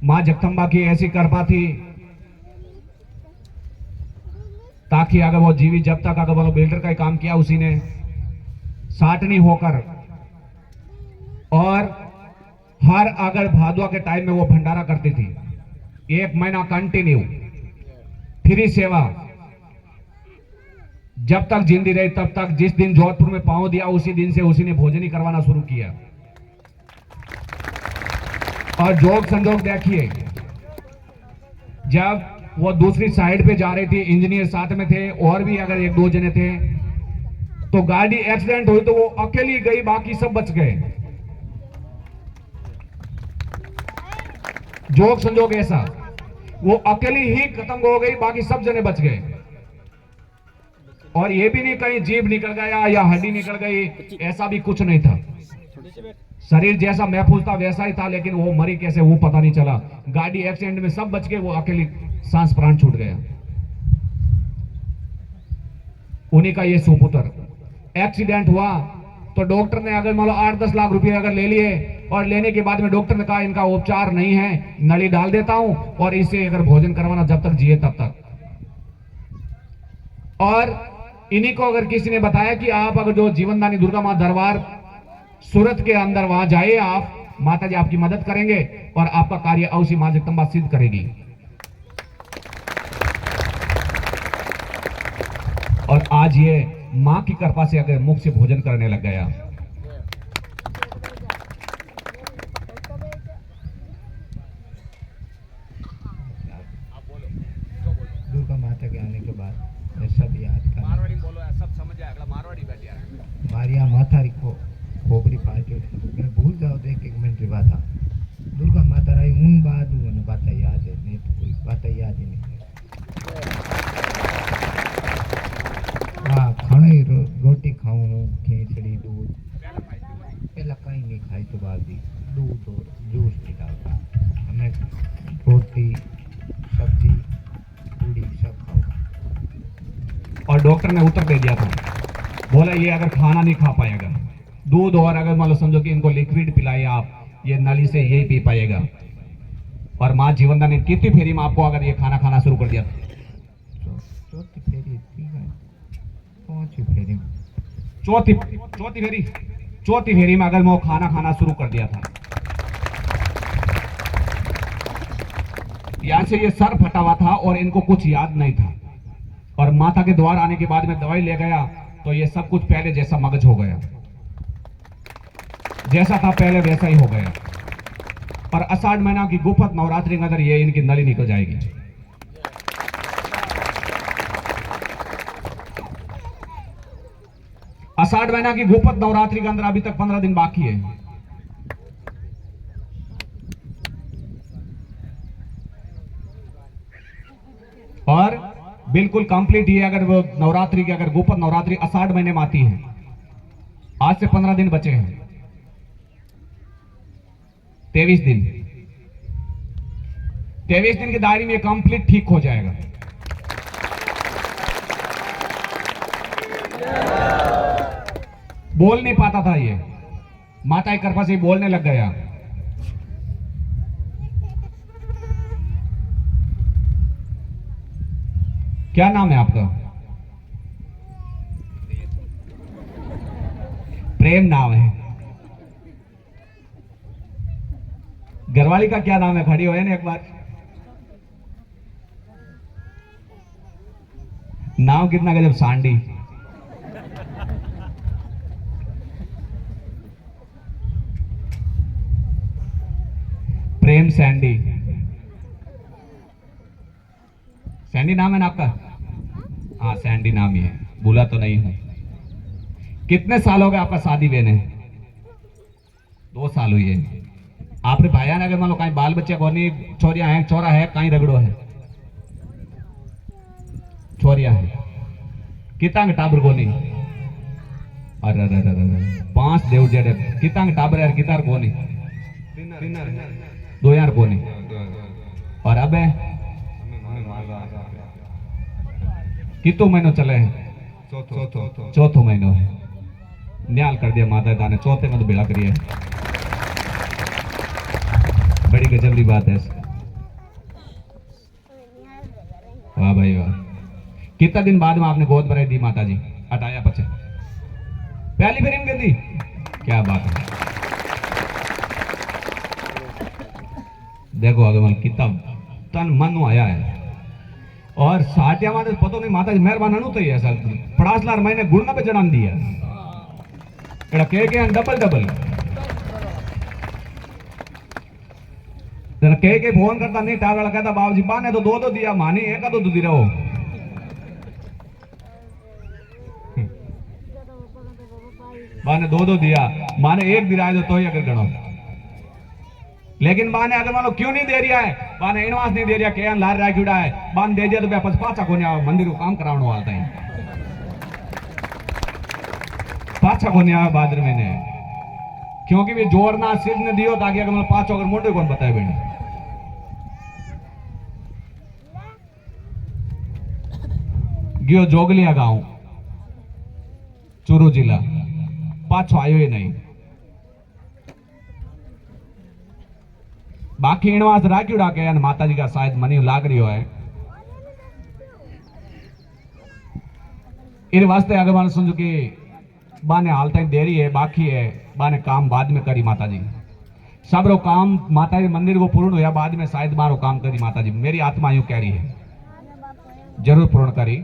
मां जगदंबा की ऐसी कृपा थी ताकि अगर वो जीवी जब तक अगर वो बिल्डर का ही काम किया उसी ने साटनी होकर, और हर अगर भादवा के टाइम में वो भंडारा करती थी। 1 महीना कंटिन्यू फ्री सेवा। जब तक जिंदी रही तब तक, जिस दिन जोधपुर में पांव दिया उसी दिन से उसी ने भोजन ही करवाना शुरू किया। और जोग संजोग देखिए, जब वो दूसरी साइड पे जा रही थी, इंजीनियर साथ में थे और भी अगर 1-2 जने थे, तो गाड़ी एक्सीडेंट हुई तो वो अकेली गई, बाकी सब बच गए। जोग संजोग ऐसा, वो अकेली ही खत्म हो गई, बाकी सब जने बच गए। और ये भी नहीं कहीं जीभ निकल गया या हड्डी निकल गई, ऐसा भी कुछ नहीं था। शरीर जैसा महफूज था वैसा ही था, लेकिन वो मरी कैसे वो पता नहीं चला। गाड़ी एक्सीडेंट में सब बच गए, वो अकेली सांस प्राण छूट गया। उन्हीं का ये सुपुत्र। एक्सीडेंट हुआ तो डॉक्टर ने अगर मान लो 8-10 लाख रुपए अगर ले लिए, और लेने के बाद में डॉक्टर ने कहा इनका उपचार नहीं है, नली डाल देता हूं और इसे अगर भोजन करवाना जब तक जिए तब तक। और इन्हीं को अगर किसी ने बताया कि आप अगर जो जीवनदानी दुर्गा मां दरबार सूरत के अंदर वहां जाइए, आप माता जी आपकी मदद करेंगे और आपका कार्य अवश्य मां जगदंबा सिद्ध करेगी। और आज ये मां की कृपा से अगर मुख से भोजन करने लग गया। दुर्गा माता के आने के बाद सब याद कर मारवाड़ी बोलो, सब समझ जाए। अगला मारवाड़ी बैठ गया। मारिया माता को खोपड़ी पार्टी मैं भूल जाओ तो 1 मिनट की बात था। दुर्गा माता रही उन बाद मैंने बात याद है, नहीं तो कोई बात याद ही नहीं है। हाँ, खाने रोटी खाऊं हूँ, खिचड़ी दूध पहला कहीं नहीं खाई, तो बाद भी दूध और जूस नहीं डालता। हमें रोटी सब्जी पूड़ी सब खाऊं। और डॉक्टर ने उत्तर दे दिया था, बोला ये अगर खाना नहीं खा पाएगा, दूध और अगर मान लो समझो कि इनको लिक्विड पिलाए आप, ये नली से यही पी पाएगा। और मां जीवनदानी ने कितनी फेरी में आपको अगर ये खाना खाना शुरू कर दिया? चौथी फेरी थी, 5वीं फेरी में, चौथी फेरी में अगर वो खाना खाना शुरू कर दिया था। यहां से ये सर फटा हुआ था और इनको कुछ याद नहीं था। और माता के द्वार आने के बाद में दवाई ले गया तो ये सब कुछ पहले जैसा मगज हो गया, जैसा था पहले वैसा ही हो गया। और आषाढ़ महीना की गुफत नवरात्रि के अंदर ये इनकी नली निकल जाएगी। आषाढ़ महीना की गुफत नवरात्रि के अंदर अभी तक 15 दिन बाकी है। और बिल्कुल कंप्लीट ये अगर वो नवरात्रि की अगर गुफत नवरात्रि आषाढ़ महीने में आती है, आज से 15 दिन बचे हैं, 23 दिन। 23 दिन की दायरे में ये कंप्लीट ठीक हो जाएगा। बोल नहीं पाता था ये, माता की कृपा से बोलने लग गया। क्या नाम है आपका? प्रेम नाम है। घरवाली का क्या नाम है? खड़ी हो ना एक बार। नाम कितना गजब, सांडी। प्रेम सैंडी। सैंडी नाम है ना आपका? हाँ सैंडी नाम ही है, भूला तो नहीं हूं। कितने साल हो गए आपका शादी बेने? 2 साल हुई है। आपने भाया ना अगर मान लो कहीं बाल बच्चे कोनी, छोरिया है, छोरा है, कहीं रगड़ो है? छोरिया है। कितना टाबर कोनी? अरे अरे अरे 5 देव जेडे कितना टाबर यार, कितना कोनी? 2 यार कोनी। और अब है कितो महीनों चले हैं? चौथो महीनों है। न्याल कर दिया माता पिता ने, चौथे में तो बेड़ा करिए। बड़ी गजब की बात है। वाह भाई वाह। कितना दिन बाद में आपने गोद भराई दी माता जी? हटाया बच्चे पहली फिल्म के दी? क्या बात है। देखो अगमन कितना तन मन आया है। और साटिया माता पतो नहीं माता जी मेहरबान अनु तो ही ऐसा पड़ासलार मैंने गुड़ना पे जनान दिया एड़ा के डबल डबल के फोन करता नहीं टागड़ कहता बाबू जी बाने तो 2 दिया मानी एक दो दी रहो। बाने 2 दिया माने 1 दिलाए तो ही अगर गणो। लेकिन बाने अगर मानो क्यों नहीं दे रिया है? बाने इनवास नहीं दे रिया के लार राख उड़ा है। बान दे दिया तो वापस पाछा कोने आवे, मंदिर को काम करावनो वालता है पाछा कोने आवे बादर में ने, क्योंकि वे जोर ना सिर ने दियो ताकि अगर मतलब पाछो अगर मोटे कौन बताए बेने। गियो जोगलिया गांव चूरू जिला, पाछो आयो ही नहीं। बाकी इनवास राखी उड़ा के माता जी का शायद मनी लाग रही है। इन वास्ते अगर मान समझो कि बाने हाल तक देरी है, बाकी है, बाने काम बाद में करी माता जी। सब रो काम माता जी मंदिर को पूर्ण हुआ बाद में शायद मारो काम करी माता जी। मेरी आत्मा यूं कह रही है, जरूर पूर्ण करी।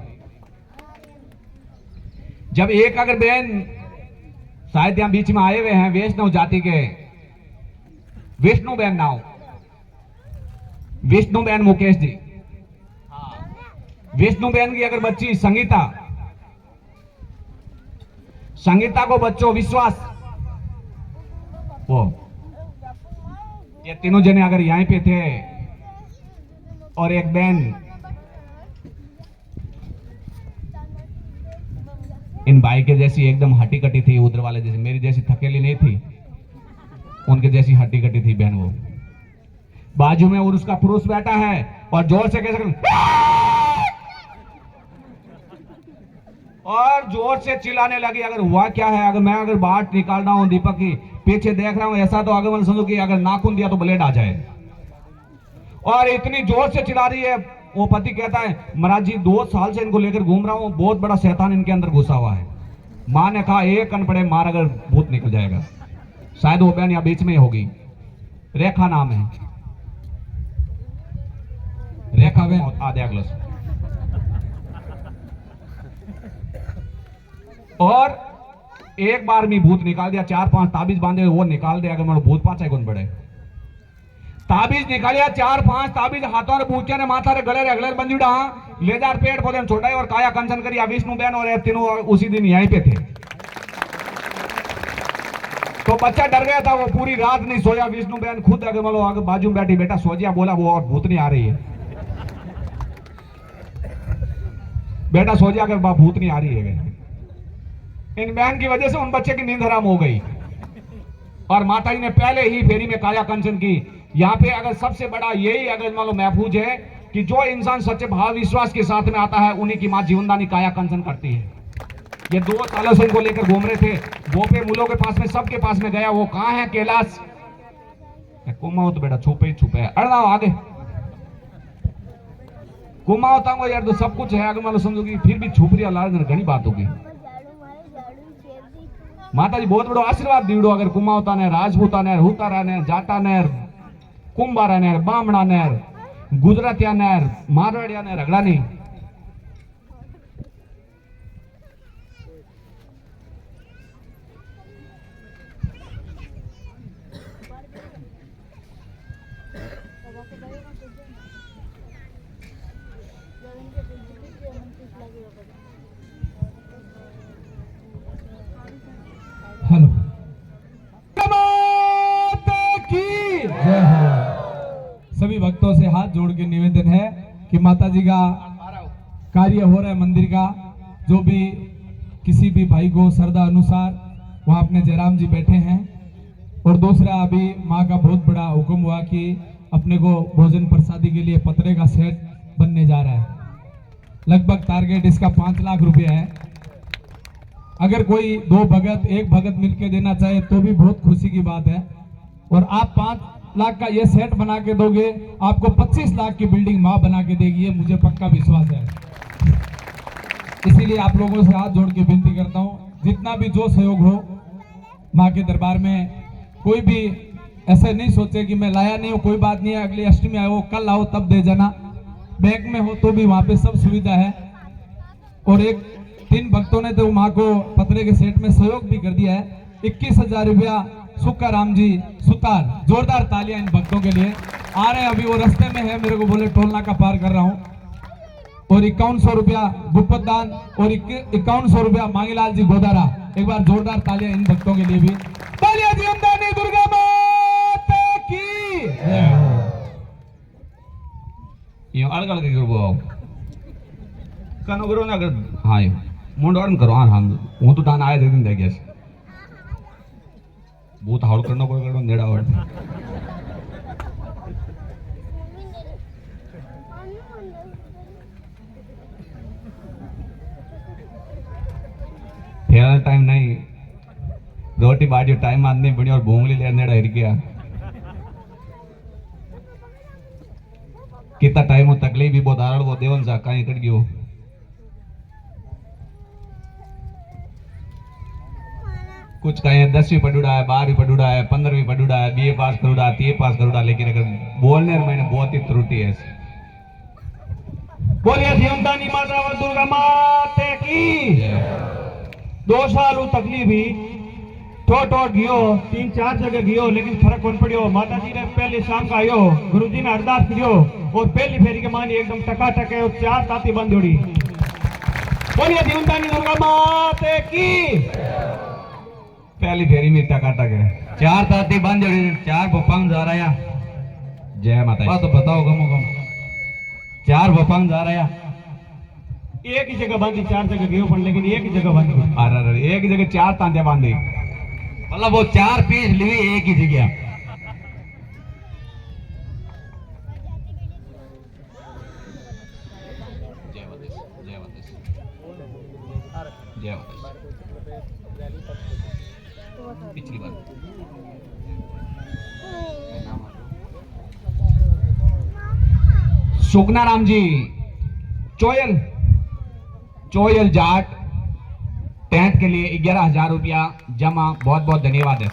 जब एक अगर बहन शायद यहां बीच में आए हुए हैं वैष्णव जाति के, विष्णु बहन नाव, विष्णु बहन मुकेश जी, विष्णु बहन की अगर बच्ची संगीता, संगीता को बच्चों विश्वास, वो ये तीनों जने अगर यहीं पे थे और एक बहन इन भाई के जैसी एकदम हटी कटी थी, उधर वाले जैसी, मेरी जैसी थकेली नहीं थी, उनके जैसी हटी कटी थी बहन। वो बाजू में और उसका पुरुष बैठा है और जोर से कैसे और जोर से चिल्लाने लगी। अगर हुआ क्या है, अगर मैं अगर बाट निकाल रहा हूं दीपक की पीछे देख रहा हूं ऐसा, तो आगे मैं समझो कि अगर नाखून दिया तो ब्लेड आ जाए। और इतनी जोर से चिल्ला रही है। वो पति कहता है महाराज जी 2 साल से इनको लेकर घूम रहा हूं, बहुत बड़ा शैतान इनके अंदर घुसा हुआ है। मां ने कहा एक कन पड़े मार अगर भूत निकल जाएगा। शायद वो बहन या बीच में होगी, रेखा नाम है, रेखा बहन आधे अगलस। और एक बार में भूत निकाल दिया, 4-5 ताबीज बांधे वो निकाल दिया। अगर भूत पाचा कौन बड़े ताबीज निकालिया, 4-5 ताबीज हाथों रे बूचे ने माथा रे गले रे अगले बंदीड़ा ले जा पेड़ पौधे छोड़ा और काया कंचन करिया। विष्णु बहन और ये तीनों उसी दिन यहीं पे थे। तो बच्चा डर गया था, वो पूरी रात नहीं सोया। विष्णु बहन खुद अगर बोलो आगे बाजू में बैठी, बेटा सो जा, बोला वो और भूत नहीं आ रही है, बेटा सो जा, अगर भूत नहीं आ रही है। इन बहन की वजह से उन बच्चे की नींद हराम हो गई और माता जी ने पहले ही फेरी में काया कंचन की। यहाँ पे अगर सबसे बड़ा यही अगर मान लो महफूज है कि जो इंसान सच्चे भाव विश्वास के साथ में आता है उन्हीं की मां जीवनदानी काया कंचन करती है। ये 2 सालों से इनको लेकर घूम रहे थे, वो पे मुलों के पास में सबके पास में गया। वो कहाँ है कैलाश? कुमाओ तो बेटा छुपे ही छुपे है, अड़ना आगे कुमाओ तांगो यार, तो सब कुछ है आगे मान लो समझो कि फिर भी छुप रही लाल घनी बात होगी। माता जी बहुत बड़ो आशीर्वाद दीड़ो। अगर कुमावता ने, राजपूता ने, हुतारा ने, जाटा ने, कुंभारा ने, बामणा ने, गुजरातिया ने, मारवाड़िया ने, रगड़ा नहीं। भक्तों से हाथ जोड़ के निवेदन है कि माता जी का कार्य हो रहा है मंदिर का, जो भी किसी भी भाई को श्रद्धा अनुसार वहाँ अपने जयराम जी बैठे हैं। और दूसरा, अभी माँ का बहुत बड़ा हुक्म हुआ कि अपने को भोजन प्रसादी के लिए पतरे का सेट बनने जा रहा है। लगभग टारगेट इसका 5 लाख रुपया है। अगर कोई 2 भगत 1 भगत मिलकर देना चाहे तो भी बहुत खुशी की बात है। और आप 5 लाख का ये सेट बना के दोगे, आपको 25 लाख की बिल्डिंग माँ बना के देगी, ये मुझे पक्का विश्वास है। इसीलिए आप लोगों से हाथ जोड़ के विनती करता हूँ, जितना भी जो सहयोग हो माँ के दरबार में, कोई भी ऐसे नहीं सोचे कि मैं लाया नहीं हूँ, कोई बात नहीं है, अगली अष्टमी आओ, कल आओ, तब दे जाना। बैंक में हो तो भी वहाँ पे सब सुविधा है। और 3 भक्तों ने तो माँ को पतरे के सेट में सहयोग भी कर दिया है। 21,000 रुपया सुक्का राम जी सुतार, जोरदार तालियां इन भक्तों के लिए। आ रहे हैं, अभी वो रास्ते में है, मेरे को बोले टोल नाका पार कर रहा हूँ। और 5100 रुपया गुप्पत दान और 5100 रुपया मांगीलाल जी गोदारा। एक बार जोरदार तालियां इन भक्तों के लिए भी। तालियां जीवनदानी दुर्गा माता की। ये अलग अलग करो कनो करो ना अगर हाँ मुंड और करो हाँ हम वो तो दान आए दिन दे गया बहुत हाउल करना पड़ेगा नेड़ा और फेरा टाइम नहीं रोटी बाटी टाइम आदमी बनी और भूंगली ले नेड़ा हिर गया कितना टाइम हो तकलीफ भी बहुत आरड़ वो देवन सा कहीं कट गयो कुछ कहीं 10वीं पढ़ुड़ा है 12वीं पढ़ुड़ा है 15वीं पढ़ुड़ा है BA पास करूड़ा TA पास करूड़ा लेकिन अगर बोलने में बहुत ही त्रुटि है। बोलिए जीवनदानी माता और दुर्गा माते की। 2 साल तकलीफ ही ठोट गियो 3-4 जगह गियो लेकिन फर्क कौन पड़ियो। माता जी ने पहले शाम का आयो गुरु जी ने अरदास करियो और पहली फेरी के मानी एकदम टकाटक है और 4 ताती बंद जोड़ी। बोलिए जीवनदानी दुर्गा माते की। पहली फेरी में टकाटक है 4 ताती बंद जोड़ी 4 बपंग जा रहा है। जय माता दी। तो बताओ गमो गम 4 बपंग जा रहा है। एक ही जगह बांधी 4 जगह गयो पर लेकिन एक ही जगह बांधी। अरे एक जगह 4 तांते बांधी मतलब वो 4 पीस ली एक ही जगह। पिछली बार सुगना राम जी चोयल जाट टेंट के लिए 11,000 रुपया जमा। बहुत बहुत धन्यवाद है।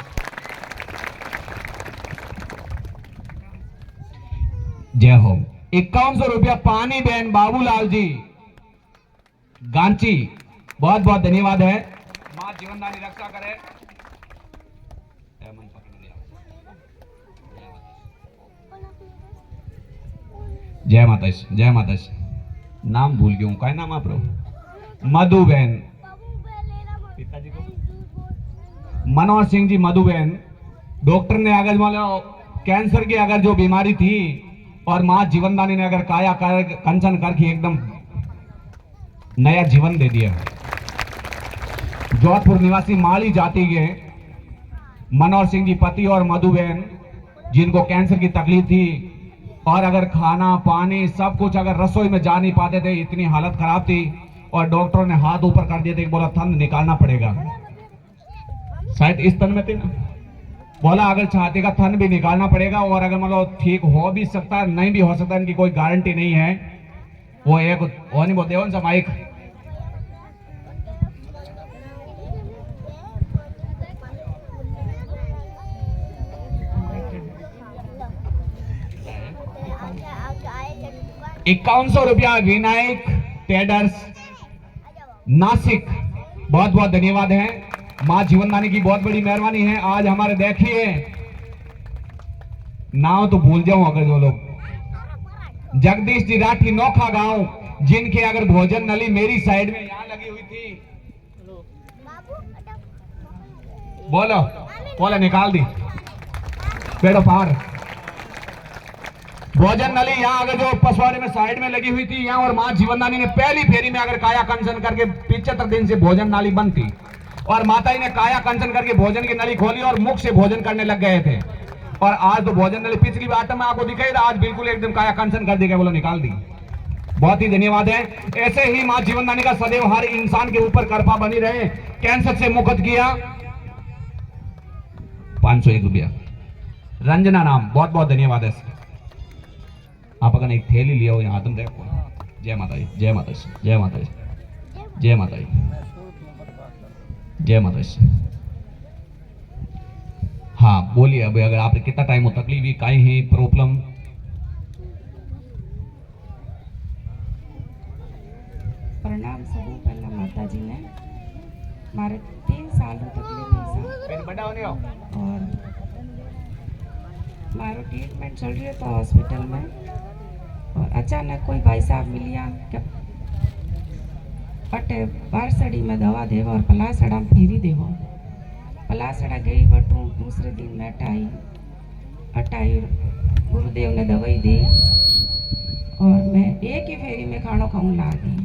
जय हो। 5100 रुपया पानी बहन बाबूलाल जी गांची। बहुत बहुत धन्यवाद है। मां जीवनदानी रक्षा करे। जय माता जय माता। नाम भूल गया हूँ। क्या नाम आप मधु बहन पिताजी को मनोहर सिंह जी मधु बहन। डॉक्टर ने अगर मान लो कैंसर की अगर जो बीमारी थी और मां जीवनदानी ने अगर काया कंचन करके एकदम नया जीवन दे दिया। जोधपुर निवासी माली जाति के मनोहर सिंह जी पति और मधु बहन जिनको कैंसर की तकलीफ थी और अगर खाना पानी सब कुछ अगर रसोई में जा नहीं पाते थे, इतनी हालत खराब थी और डॉक्टरों ने हाथ ऊपर कर दिए थे, बोला थन निकालना पड़ेगा। शायद इस तन में थी ना, बोला अगर छाती का थन भी निकालना पड़ेगा और अगर मतलब ठीक हो भी सकता है नहीं भी हो सकता, इनकी कोई गारंटी नहीं है। वो एक वो नहीं बोलते सा माइक ₹5100 विनायक ट्रेडर्स नासिक। बहुत बहुत धन्यवाद है। मां जीवनदानी की बहुत बड़ी मेहरबानी है। आज हमारे देखिए नाव तो भूल जाऊं अगर जो लोग जगदीश जी राठी नोखा गांव जिनके अगर भोजन नली मेरी साइड में यहां लगी हुई थी। बोलो बोलो निकाल दी पेड़ो पार। भोजन नली यहाँ अगर जो पसवाड़े में साइड में लगी हुई थी यहाँ, और माँ जीवनदानी ने पहली फेरी में अगर काया कंचन करके 75 दिन से भोजन नाली बंद थी, और माता जी ने काया कंचन करके भोजन की नली खोली और मुख से भोजन करने लग गए थे। और आज तो भोजन नली पिछली बार में आपको दिखाई था, आज बिल्कुल एकदम काया कंचन कर दी गया, बोलो निकाल दी। बहुत ही धन्यवाद है। ऐसे ही माँ जीवनदानी का सदैव हर इंसान के ऊपर कृपा बनी रहे। कैंसर से मुक्त किया 501 रुपया। रंजना नाम, बहुत बहुत धन्यवाद है। आप अगर एक थैली लिया हो यहाँ तुम देखो। जय माता जी, जय माता जी, जय माता जी, जय माता जी, जय माता जी। हाँ बोलिए, अभी अगर आप कितना टाइम हो तकलीफ भी काई है प्रॉब्लम? प्रणाम सबू पहला माता जी ने मारे 3 साल तकलीफ और मारो ट्रीटमेंट चल रही है तो हॉस्पिटल में, और अचानक कोई भाई साहब मिलिया कि अटे बारसड़ी में दवा देवा और पलासड़ा में फेरी देवा। पलासड़ा गई बटू, दूसरे दिन में अटाई गुरुदेव ने दवाई दी और मैं एक ही फेरी में खाना खाऊं ला गई।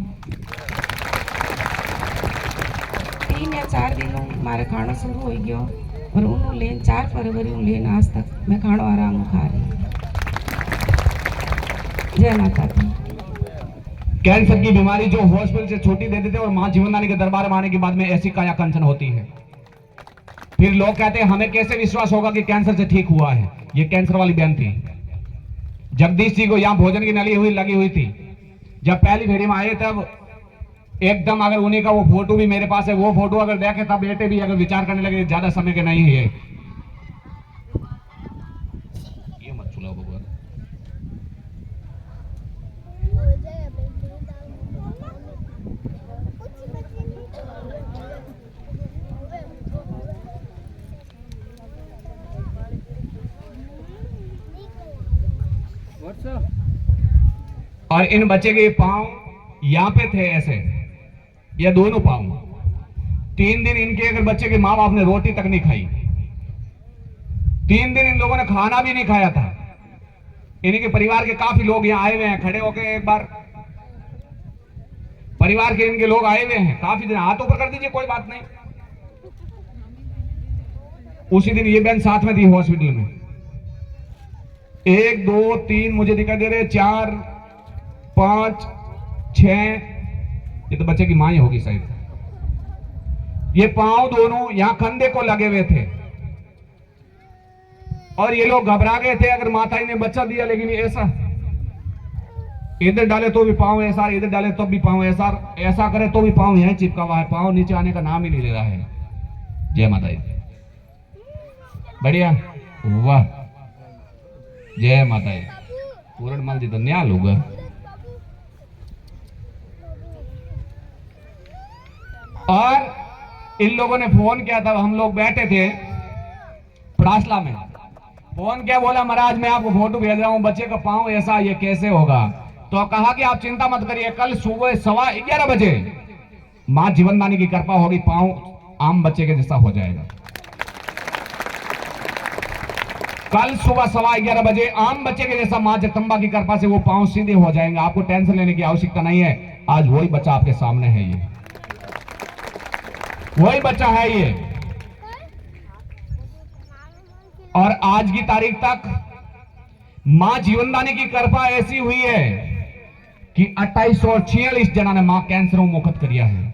3 या 4 दिनों मारे खाना शुरू हो गयो और उन्होंने लेन 4 फरवरी लेन आज तक मैं खाना आराम खा रही हूँ। जय माता दी। कैंसर की बीमारी जो हॉस्पिटल से छुट्टी देते थे और मां जीवनदानी के दरबार में आने के बाद में ऐसी काया कंचन होती है। फिर लोग कहते हैं हमें कैसे विश्वास होगा कि कैंसर से ठीक हुआ है। ये कैंसर वाली बहन थी, जगदीश जी को यहाँ भोजन की नली हुई लगी हुई थी। जब पहली फेरी में आए तब एकदम, अगर उन्हीं का वो फोटो भी मेरे पास है, वो फोटो अगर देखे तब बेटे भी अगर विचार करने लगे ज्यादा समय के नहीं है ये मत चुलाओ भगवान। और इन बच्चे के पांव यहाँ पे थे ऐसे, ये दोनों पांव। 3 दिन इनके अगर बच्चे के माँ बाप ने रोटी तक नहीं खाई, 3 दिन इन लोगों ने खाना भी नहीं खाया था। इनके परिवार के काफी लोग यहाँ आए हुए हैं, खड़े होके एक बार परिवार के इनके लोग आए हुए हैं। काफी दिन हाथ ऊपर कर दीजिए, कोई बात नहीं। उसी दिन ये बहन साथ में थी हॉस्पिटल में। 1 2 3 मुझे दिखाई दे रहे, 4 5 6, ये तो बच्चे की मां ही होगी शायद। ये पांव दोनों यहां कंधे को लगे हुए थे और ये लोग घबरा गए थे अगर माता जी ने बच्चा दिया, लेकिन ऐसा इधर डाले तो भी पांव ऐसा, इधर डाले तो भी पांव ऐसा, ऐसा करे तो भी पांव यहीं चिपका हुआ है, पांव नीचे आने का नाम ही नहीं ले रहा है। जय माता जी, बढ़िया, वाह, जय माता जी। पूरण मल जी तो न्याल होगा। और इन लोगों ने फोन किया था, हम लोग बैठे थे पड़ासला में, फोन किया, बोला महाराज मैं आपको फोटो भेज रहा हूं, बच्चे का पांव ऐसा, ये कैसे होगा? तो कहा कि आप चिंता मत करिए, कल सुबह 11:15 बजे मां जीवनदानी की कृपा होगी, पांव आम बच्चे के जैसा हो जाएगा। कल सुबह 11:15 बजे आम बच्चे के जैसा मां जगदंबा की कृपा से वो पांव सीधे हो जाएंगे। आपको टेंशन लेने की आवश्यकता नहीं है। आज वही बच्चा आपके सामने है, ये वही बच्चा है ये। और आज की तारीख तक मां जीवनदानी की कृपा ऐसी हुई है कि 2846 जना ने मां कैंसर मुक्त किया है।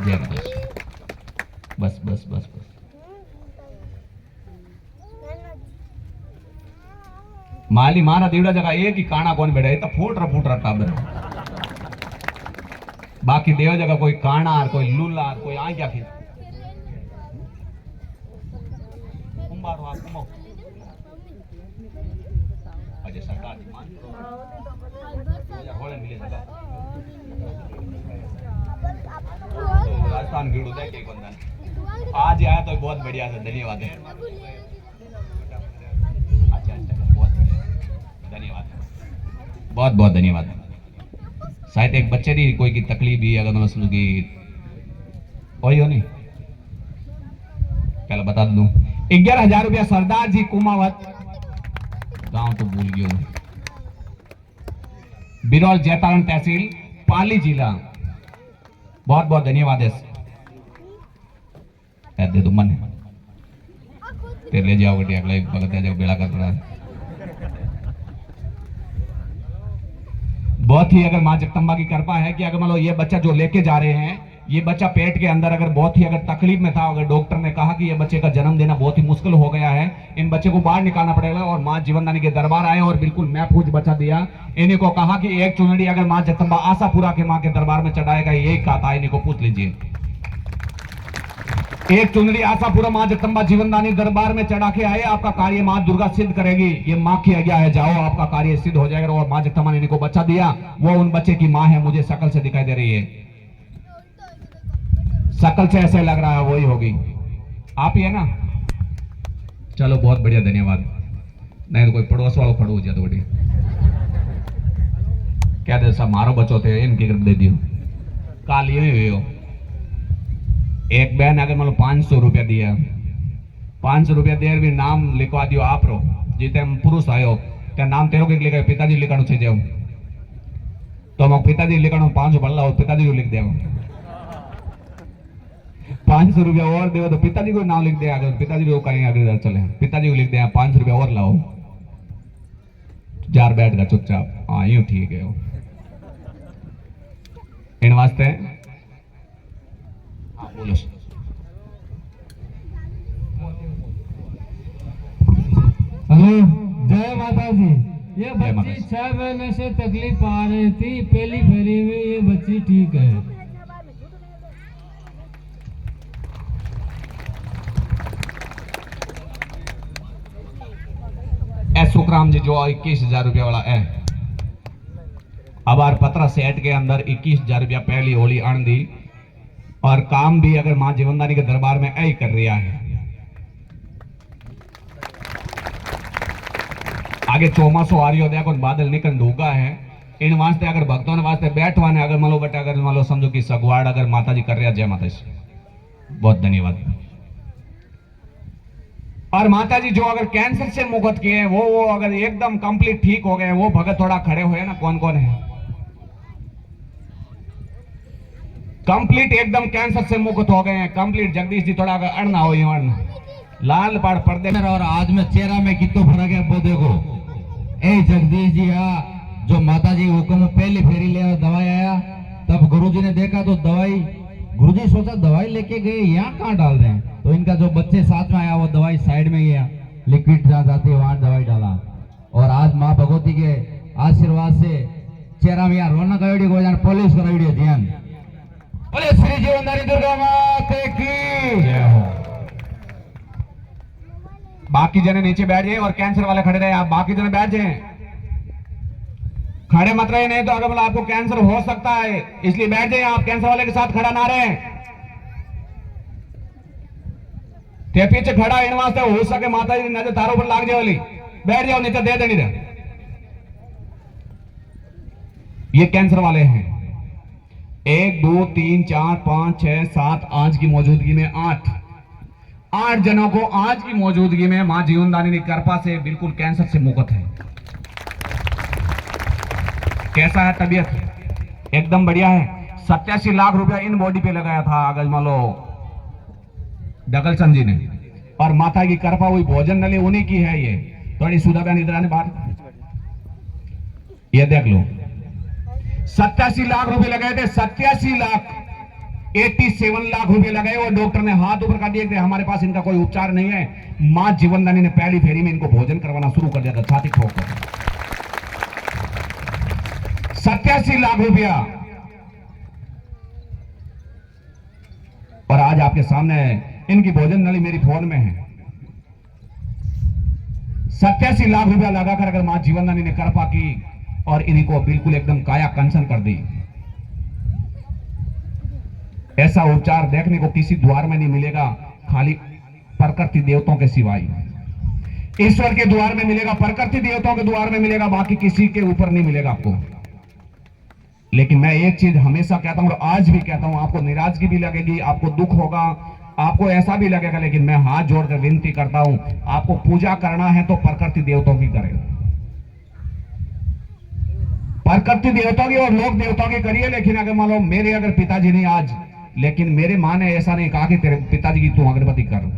जय बस बस बस बस बस। माली मारा दीवड़ा जगह एक ही काना कौन बैठा, तो फूट रहा टाबर। बाकी देव जगह कोई काना और कोई लूला और कोई आ क्या फिर अजय सरकार राजस्थान गिड़ू दे के बंधन आज आया तो बहुत बढ़िया था, धन्यवाद है। अच्छा बहुत धन्यवाद, बहुत बहुत धन्यवाद। शायद एक बच्चे की कोई की तकलीफ भी अगर मैं की वही हो नहीं, पहले बता दूं 11,000 रुपया सरदार जी कुमावत गांव तो भूल गया हूं। बिरौल जैतारण तहसील पाली जिला। बहुत बहुत धन्यवाद है। दे दो मन तेरे ले जाओ गड्डी अगला भगत जाओ बेड़ा कर पड़ा। बहुत ही अगर मां जगदंबा की कृपा है कि अगर मान लो ये बच्चा जो लेके जा रहे हैं, ये बच्चा पेट के अंदर अगर बहुत ही अगर तकलीफ में था, अगर डॉक्टर ने कहा कि ये बच्चे का जन्म देना बहुत ही मुश्किल हो गया है, इन बच्चे को बाहर निकालना पड़ेगा, और मां जीवनदानी के दरबार आए और बिल्कुल महफूज बच्चा दिया। इन्हीं को कहा कि एक चुनरी अगर मां जगदंबा आशापुरा के मां के दरबार में चढ़ाएगा, यही कहा था, इन्हीं को पूछ लीजिए। एक चुनरी आशापुरा मां जगदंबा जीवनदानी दरबार में चढ़ा के आए, आपका कार्य मां दुर्गा सिद्ध करेगी। ये मां की आज्ञा है, जाओ आपका कार्य सिद्ध हो जाएगा। और मां जगदंबा ने इनको बच्चा दिया, वो उन बच्चे की मां है, मुझे शकल से दिखाई दे रही है, शकल से ऐसे लग रहा है वही होगी, आप ही है ना। चलो बहुत बढ़िया, धन्यवाद। नहीं तो कोई पड़ोस वालों खड़ो हो जाए तो बड़ी क्या दे, सब मारो बच्चों थे, इनकी ग्रुप दे दियो। काल ये हुई हो एक बहन अगर मतलब 500 रुपया दिया, 500 रुपया देर भी नाम लिखवा दियो आप रो जीते हम पुरुष आयो त्या नाम तेरो के लिखा पिताजी लिखाणु छे जाओ तो हम पिताजी लिखाणु 500 भरला हो पिताजी को लिख दे 500 रुपया और देव तो पिताजी को नाम लिख दे, अगर पिताजी को कहीं आगे चले पिताजी को लिख दे 500 रुपया और लाओ, जार बैठ गया चुपचाप। हाँ यूं ठीक है। इन वास्ते बोलो हेलो, जय माता जी। ये जय माता बच्ची जी। 6 महीने से तकलीफ आ रही थी, पहली फेरी में ये बच्ची ठीक है। सुखराम जी जो 21,000 रुपया वाला है, अब आर 15 सेट के अंदर 21,000 रुपया पहली होली अण दी, और काम भी अगर मां जीवनदानी के दरबार में ऐ कर रहा है। आगे चौमासो आ रही हो, देखो बादल निकल डूगा है, इन वास्ते अगर भक्तों ने वास्ते बैठवा ने अगर मानो बेटा अगर मानो समझो कि सगवाड़ अगर माता जी कर रहा, जय माता जी, बहुत धन्यवाद। और माता जी जो अगर कैंसर से मुक्त किए हैं, वो अगर एकदम कंप्लीट ठीक हो गए, वो भगत थोड़ा खड़े हुए ना, कौन कौन है कंप्लीट एकदम कैंसर से मुक्त हो गए हैं कंप्लीट? जगदीश जी थोड़ा अगर अड़ना हो अड़ना लाल पाड़ पर्दे में, और आज में चेहरा में कितना फर्क है वो देखो। ए जगदीश जी हाँ, जो माता जी हुक्म पहली फेरी ले दवाई आया, तब गुरुजी ने देखा तो दवाई, गुरुजी सोचा दवाई लेके गए यहाँ कहाँ डाल रहे हैं, तो इनका जो बच्चे साथ में आया वो दवाई साइड में गया, लिक्विड जहाँ जाती है वहां दवाई डाला, और आज माँ भगवती के आशीर्वाद से चेहरा में यहाँ रौनक आयोडी को जान पॉलिश कराई ध्यान। बोले श्री जीवनदानी दुर्गा माता की जय हो। बाकी जने नीचे बैठ जाए और कैंसर वाले खड़े रहे, आप बाकी जने बैठ जाए, खड़े मत रहे, नहीं तो अगर मतलब आपको कैंसर हो सकता है, इसलिए बैठ जाए। आप कैंसर वाले के साथ खड़ा ना रहे, ते पीछे खड़ा इन वास्ते हो सके माता जी नजर तारों पर लाग जाए वाली, बैठ जाओ नीचे, दे देनी दे। ये कैंसर वाले हैं, 1 2 3 4 5 6 7 आज की मौजूदगी में 8 जनों को आज की मौजूदगी में मां जीवनदानी की कृपा से बिल्कुल कैंसर से मुक्त है। कैसा है तबीयत? एकदम बढ़िया है। 87 लाख रुपया इन बॉडी पे लगाया था अगर मान लो डगलचंद जी ने, और माता की कृपा हुई, भोजन नली उन्हीं की है। ये थोड़ी सुधा निद्रा ने बात, ये देख लो 87 लाख रुपए लगाए थे, 87 लाख 87 लाख रुपए लगाए, और डॉक्टर ने हाथ ऊपर कर दिए थे, हमारे पास इनका कोई उपचार नहीं है। मां जीवनदानी ने पहली फेरी में इनको भोजन करवाना शुरू कर दिया था, छाती ठोक कर। 87 लाख रुपया, और आज आपके सामने इनकी भोजन नली मेरी फोन में है। 87 लाख रुपया लगाकर अगर मां जीवनदानी ने कृपा की और इन्हीं को बिल्कुल एकदम काया कंचन कर दी। ऐसा उपचार देखने को किसी द्वार में नहीं मिलेगा, खाली प्रकृति देवताओं के सिवाय। ईश्वर के द्वार में मिलेगा, प्रकृति देवताओं के द्वार में मिलेगा, बाकी किसी के ऊपर नहीं मिलेगा आपको। लेकिन मैं एक चीज हमेशा कहता हूं और आज भी कहता हूं, आपको नाराजगी भी लगेगी, आपको दुख होगा, आपको ऐसा भी लगेगा, लेकिन मैं हाथ जोड़कर विनती करता हूं, आपको पूजा करना है तो प्रकृति देवताओं की करें। प्रकृति देवताओं की और लोक देवताओं की करिए, लेकिन अगर मान लो मेरे अगर पिताजी नहीं आज, लेकिन मेरे माँ ने ऐसा नहीं कहा कि तेरे पिताजी की तू अगरबत्ती कर।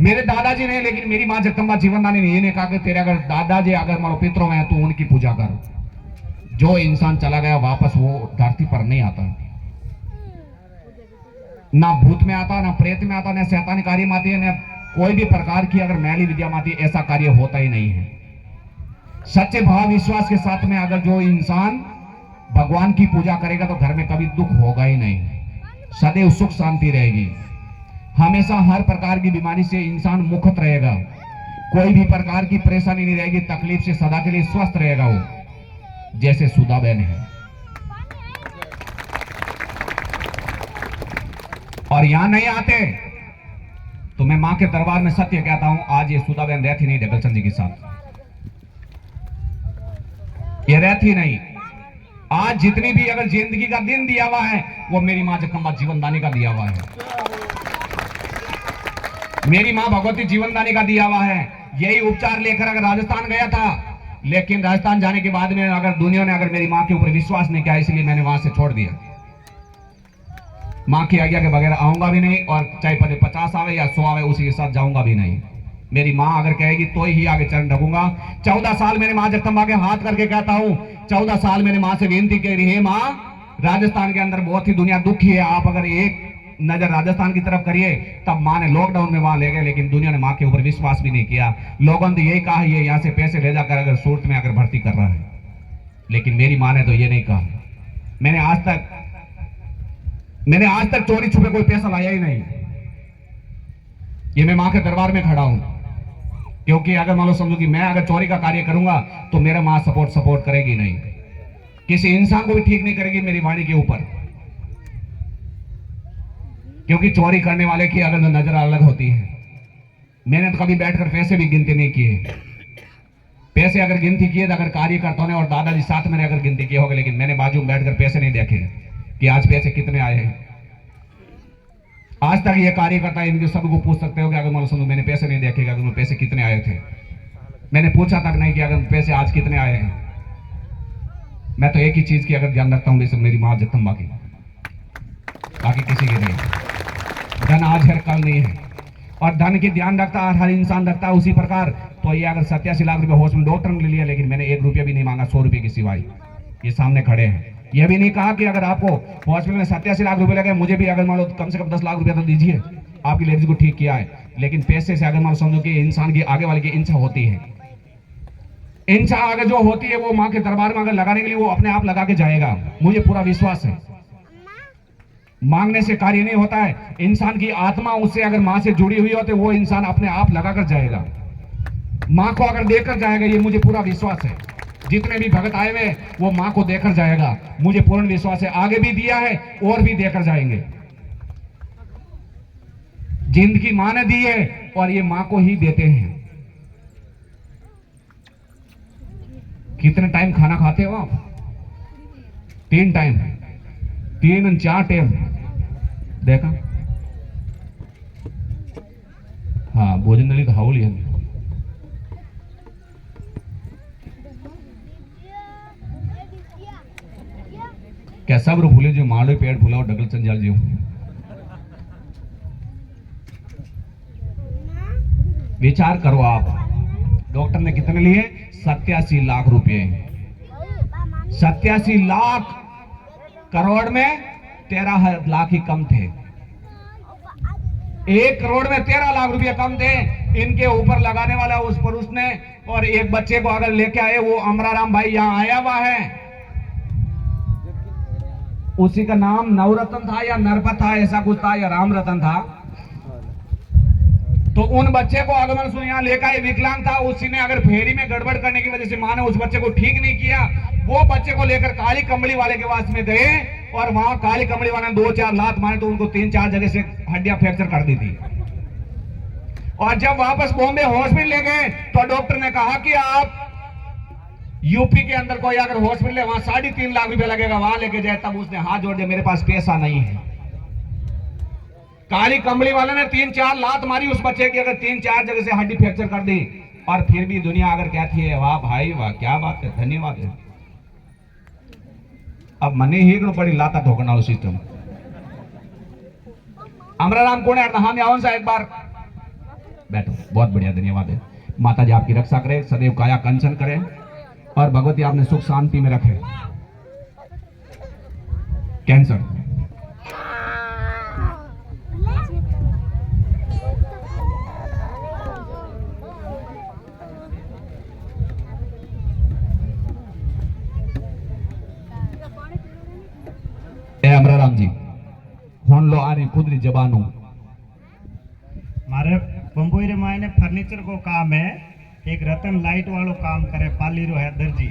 मेरे दादाजी ने, लेकिन मेरी माँ जगदम्बा जीवनदानी ने ये नहीं कहा कि तेरे अगर दादाजी अगर मान लो पितरों में है तू उनकी पूजा कर। जो इंसान चला गया वापस वो धरती पर नहीं आता, ना भूत में आता, ना प्रेत में आता, ना शैतानी कार्य में आती है, ना कोई भी प्रकार की अगर मैली विद्या में आती है, ऐसा कार्य होता ही नहीं है। सच्चे भाव विश्वास के साथ में अगर जो इंसान भगवान की पूजा करेगा तो घर में कभी दुख होगा ही नहीं, सदैव सुख शांति रहेगी। हमेशा हर प्रकार की बीमारी से इंसान मुक्त रहेगा, कोई भी प्रकार की परेशानी नहीं रहेगी, तकलीफ से सदा के लिए स्वस्थ रहेगा वो, जैसे सुधा बहन है। और यहां नहीं आते तो मैं मां के दरबार में सत्य कहता हूं, आज ये सुधा बहन रहती नहीं ढकलचंद जी के साथ, ये रहती नहीं। आज जितनी भी अगर जिंदगी का दिन दिया हुआ है वो मेरी मां जगदम्बा जीवनदानी का दिया हुआ है, मेरी मां भगवती जीवनदानी का दिया हुआ है। यही उपचार लेकर अगर राजस्थान गया था, लेकिन राजस्थान जाने के बाद में अगर दुनिया ने अगर मेरी मां के ऊपर विश्वास नहीं किया, इसलिए मैंने वहां से छोड़ दिया। मां की आज्ञा के बगैर आऊंगा भी नहीं, और चाहे पहले 50 आवे या 100 आवे उसी के साथ जाऊंगा भी नहीं। मेरी मां अगर कहेगी तो ही आगे चरण ढकूंगा। 14 साल मैंने मां जगदम्बा के हाथ करके कहता हूं, 14 साल मैंने मां से विनती करी है, मां राजस्थान के अंदर बहुत ही दुनिया दुखी है, आप अगर एक नजर राजस्थान की तरफ करिए। तब मां ने लॉकडाउन में वहां ले गए, लेकिन दुनिया ने मां के ऊपर विश्वास भी नहीं किया। लोगों ने यही कहा ये यहां से पैसे ले जाकर अगर सूरत में अगर भर्ती कर रहा है, लेकिन मेरी मां ने तो ये नहीं कहा। मैंने आज तक चोरी छुपे कोई पैसा लाया ही नहीं। ये मैं मां के दरबार में खड़ा हूं, क्योंकि अगर मान लो समझो कि मैं अगर चोरी का कार्य करूंगा तो मेरा मां सपोर्ट करेगी नहीं, किसी इंसान को भी ठीक नहीं करेगी मेरी वाणी के ऊपर, क्योंकि चोरी करने वाले की अगर नजर अलग होती है। मैंने तो कभी बैठकर पैसे भी गिनती नहीं किए, पैसे अगर गिनती किए तो अगर कार्यकर्ताओं ने और दादाजी साथ में अगर गिनती किए होगा, लेकिन मैंने बाजू में बैठकर पैसे नहीं देखे कि आज पैसे कितने आए हैं। आज तक ये कार्यकर्ता इनके सबको पूछ सकते हो कि अगर मान सुनो मैंने पैसे नहीं देखे, अगर पैसे कितने आए थे, मैंने पूछा तक नहीं कि अगर पैसे आज कितने आए हैं। मैं तो एक ही चीज की अगर ध्यान रखता हूं, मेरी मां जगदम्बा की, बाकी किसी की नहीं। धन आज है कल नहीं है, और धन की ध्यान रखता हर इंसान रखता है उसी प्रकार। तो ये अगर 87 लाख रुपए हॉस्पिटल डॉक्टर ने ले लिया, लेकिन मैंने 1 रुपया भी नहीं मांगा 100 रुपए की सिवाय। ये सामने खड़े हैं, यह भी नहीं कहा कि अगर आपको हॉस्पिटल में 87 लाख रुपए लगे, मुझे भी अगर मान लो कम से कम 10 लाख रुपया तो दीजिए, आपकी लेडीज को ठीक किया है। लेकिन पैसे से अगर मान समझो कि इंसान की आगे वाले की इच्छा होती है, इच्छा अगर जो होती है वो मां के दरबार में अगर लगाने के लिए वो अपने आप लगा के जाएगा, मुझे पूरा विश्वास है। मांगने से कार्य नहीं होता है, इंसान की आत्मा उससे अगर मां से जुड़ी हुई हो तो वो इंसान अपने आप लगा कर जाएगा, मां को अगर देकर जाएगा, ये मुझे पूरा विश्वास है। जितने भी भगत आए हुए वो मां को देकर जाएगा, मुझे पूर्ण विश्वास है। आगे भी दिया है और भी देकर जाएंगे। जिंदगी मां ने दी है और ये मां को ही देते हैं। कितने टाइम खाना खाते हो आप? 3 टाइम, 3 और 4 टाइम देखा। हाँ, भोजन नली तो हाउली है। क्या सब भूले जो मालो पेड़ भूलाओ डगल चंजाल जी। विचार करो आप, डॉक्टर ने कितने लिए? 87 लाख रुपए। 87 लाख करोड़ में 13 लाख ही कम थे। 1 करोड़ में 13 लाख रुपए कम थे। इनके ऊपर लगाने वाला उस पुरुष ने, और एक बच्चे को अगर लेके आए, वो अमराराम भाई यहां आया हुआ है, उसी का नाम नवरत्न था या नरपत था, ऐसा कुछ था, या राम रतन था। तो उन बच्चे को अगर सुन यहां लेकर आए, विकलांग था, उसी ने अगर फेरी में गड़बड़ करने की वजह से मां ने उस बच्चे को ठीक नहीं किया। वो बच्चे को लेकर काली कंबली वाले के पास में गए, और वहां काली कंबली वाले ने 2-4 लात मारे तो उनको 3-4 जगह से हड्डियां फ्रैक्चर कर दी थी। और जब वापस बॉम्बे हॉस्पिटल ले गए तो डॉक्टर ने कहा कि आप यूपी के अंदर कोई अगर हॉस्पिटल है, वहां 3.5 लाख रुपए लगेगा, वहां लेके जाए। तब उसने हाथ जोड़ दिया, मेरे पास पैसा नहीं है। काली कंबली वाले ने 3-4 लात मारी उस बच्चे की, अगर 3-4 जगह से हड्डी फ्रैक्चर कर दी। और फिर भी दुनिया अगर कहती है वाह भाई वाह, क्या बात है, धन्यवाद है। अब मने हीगणो पड़ी लाता ठोकना सिस्टम। हमारा नाम कौन है? हम आवन सा एक बार बैठो। बहुत बढ़िया, धन्यवाद है। माता जी आपकी रक्षा करे, सदैव काया कंचन करे और भगवती आपने सुख शांति में रखे। कैंसर अमराराम जी हुन लो आ रही खुदरी जबानों। मारे बम्बई रे मायने फर्नीचर को काम है। एक रतन लाइट वालों काम करे, पाली रो है दर्जी।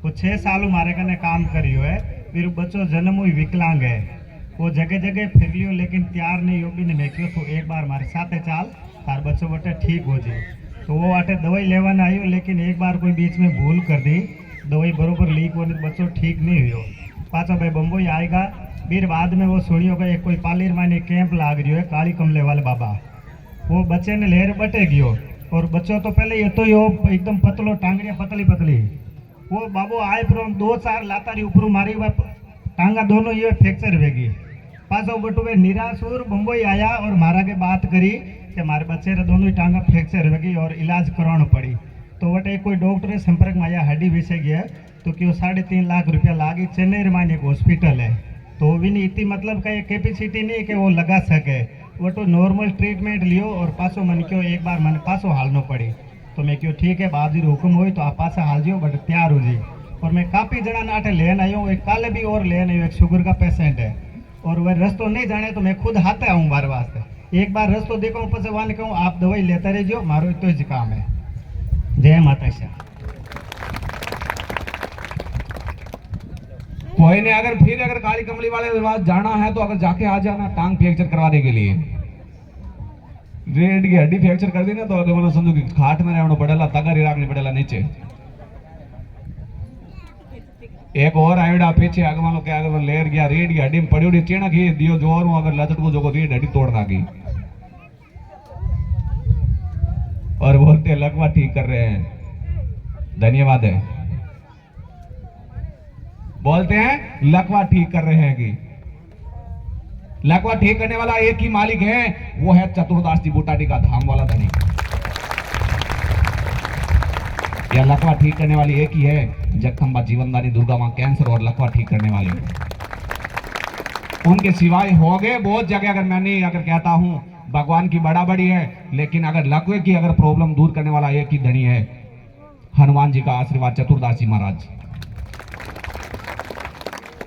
वो 6 साल मारे कने काम करियो है। फिर बच्चों जन्म हुई विकलांग है। वो जगह जगह फिर लियो लेकिन तैयार नहीं योगी ने मेक्यो तो एक बार मारे साथे चाल तार बच्चों बटे ठीक हो जाए। तो वो आटे दवाई लेवन आयो लेकिन एक बार कोई बीच में भूल कर दी, दवाई बरोबर लीक होने बच्चों ठीक नहीं हुई। पाचा भाई बम्बई आएगा। फिर बाद में वो सुनियो का एक कोई पालीर माने कैंप लाग रही है काली कमले वाले बाबा। वो बच्चे ने लेर बटे गयो और बच्चों तो पहले ये तो यो एकदम पतलो टांगड़िया पतली पतली। वो बाबू आए फिर 2-4 लातारी ऊपर मारी टांगा दोनों ये फ्रैक्चर वेगी। पाछो बटुए निराशुर बम्बई आया और मारा के बात करी कि मारे बच्चे रे दोनों ही टांगा फ्रैक्चर वेगी और इलाज कराना पड़ी। तो वटे कोई डॉक्टर संपर्क में आया हड्डी विषय गया तो क्यों 3.5 लाख रुपया लागी। चेन्नई में एक हॉस्पिटल है तो भी नहीं इतनी मतलब का कैपेसिटी नहीं कि वो लगा सके। वो तो नॉर्मल ट्रीटमेंट लियो और पासो मन क्यों एक बार मन पासो हालनो पड़ी। तो मैं क्यों ठीक है बाबू जी हुक्म हुई तो आप पासा हाल जियो बट तैयार हो जी। और मैं काफ़ी जना नाटे लेन आयो, एक काले भी और लेन आयो, एक शुगर का पेशेंट है और वह रस्तो नहीं जाने तो मैं खुद हाथे आऊँ बार वास्ते। एक बार रस्तो देखो पसे वाले कहूँ आप दवाई लेते रहियो, मारो तो ही काम है। जय माता शाह। कोई ने अगर काली कमली वाले के पास जाना है तो अगर जाके आ जाना टांग फ्रैक्चर करवाने के लिए। रीढ़ की हड्डी फ्रैक्चर कर दी ना तो अगर मतलब समझो कि खाट में रहना पड़ेगा, तगर ही रखनी पड़ेगा नीचे। एक और आयोडा पीछे अगर मान लो क्या अगर लेर गया रीढ़ की हड्डी में पड़ी उड़ी चीणक ही दियो जोर में अगर लचट को जो रीढ़ हड्डी तोड़ दागी और बोलते लकवा ठीक कर रहे हैं। धन्यवाद है। बोलते हैं लकवा ठीक कर रहे हैं कि लकवा ठीक करने वाला एक ही मालिक है, वो है चतुर्दास जी बूटाटी का धाम वाला धनी। यह लकवा ठीक करने वाली एक ही है, जगदम्बा जीवनदानी दुर्गा मां कैंसर और लकवा ठीक करने वाले। उनके सिवाय हो गए बहुत जगह। अगर मैं नहीं अगर कहता हूं भगवान की बड़ा बड़ी है, लेकिन अगर लकवे की अगर प्रॉब्लम दूर करने वाला एक ही धनी है, हनुमान जी का आशीर्वाद चतुर्दास जी महाराज।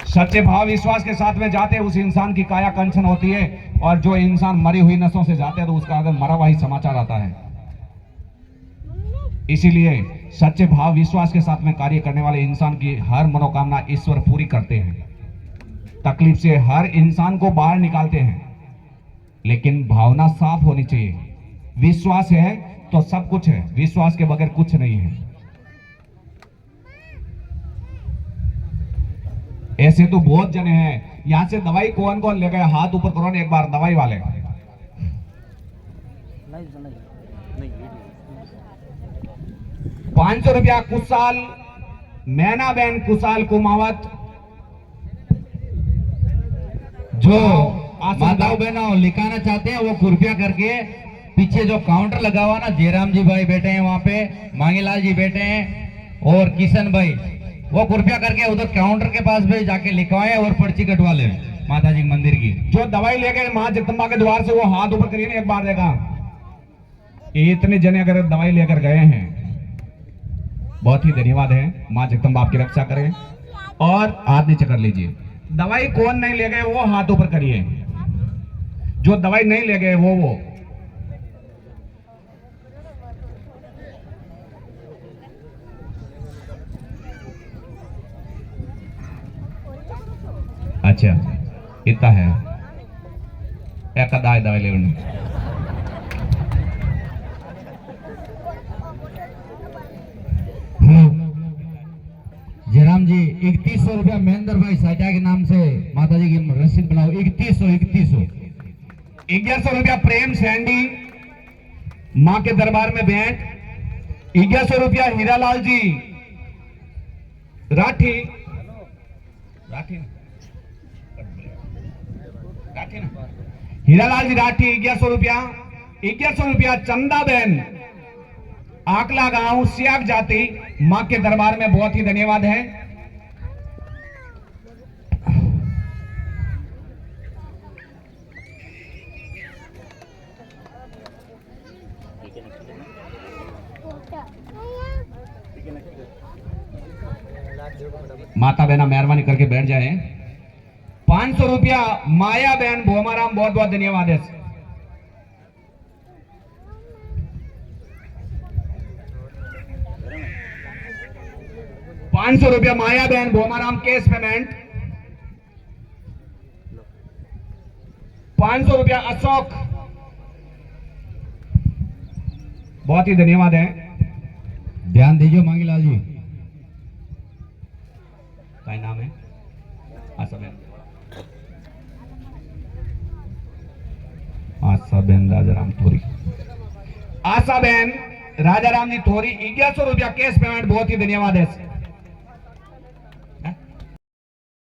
सच्चे भाव विश्वास के साथ में जाते उस इंसान की काया कंचन होती है और जो इंसान मरी हुई नसों से जाते हैं तो उसका अगर मरा हुआ ही समाचार आता है। इसीलिए सच्चे भाव विश्वास के साथ में कार्य करने वाले इंसान की हर मनोकामना ईश्वर पूरी करते हैं। तकलीफ से हर इंसान को बाहर निकालते हैं, लेकिन भावना साफ होनी चाहिए। विश्वास है तो सब कुछ है, विश्वास के बगैर कुछ नहीं है। ऐसे तो बहुत जने हैं। यहां से दवाई कौन कौन ले गए? हाथ ऊपर करो ना एक बार। दवाई वाले 500 रुपया कुशाल मैना बहन कुशाल कुमावत। जो माताओं बहनों लिखाना चाहते हैं वो कृपया करके पीछे जो काउंटर लगा हुआ ना, जयराम जी भाई बैठे हैं वहां पे, मांगीलाल जी बैठे हैं और किशन भाई, वो कृपया करके उधर काउंटर के पास भी जाके लिखवाएं और पर्ची कटवा ले माता जी मंदिर की। जो दवाई लेके मां जगदम्बा के द्वार से वो हाथ ऊपर करिए ना एक बार देखा। इतने जने अगर दवाई लेकर गए हैं, बहुत ही धन्यवाद है। मां जगदम्बा आपकी रक्षा करें और हाथ नीचे कर लीजिए। दवाई कौन नहीं ले गए वो हाथ ऊपर करिए। जो दवाई नहीं ले गए वो अच्छा इतना है एक दवाई ले जयराम जी 3100 रुपया महेंद्र भाई साइटा के नाम से माता जी की रसीद बनाओ। 3100 1100 रुपया प्रेम सैंडी मां के दरबार में भेंट। 1100 रुपया हीरालाल जी राठी राठी ना हीरालाल जी राठी 1100 रुपया चंदा बहन आकला गांव सियाग जाति मां के दरबार में बहुत ही धन्यवाद है। माता बहना मेहरबानी करके बैठ जाए। 500 रुपया माया बहन भोमाराम बहुत बहुत धन्यवाद है। ₹500 माया बहन भोमाराम केस पेमेंट। 500 रुपया अशोक बहुत ही धन्यवाद है। ध्यान दीजिए मांगीलाल जी। क्या नाम है? आशा बहन राजाराम थोरी। आशा बहन राजाराम जी थोरी 1100 रुपया केस पेमेंट बहुत ही धन्यवाद है।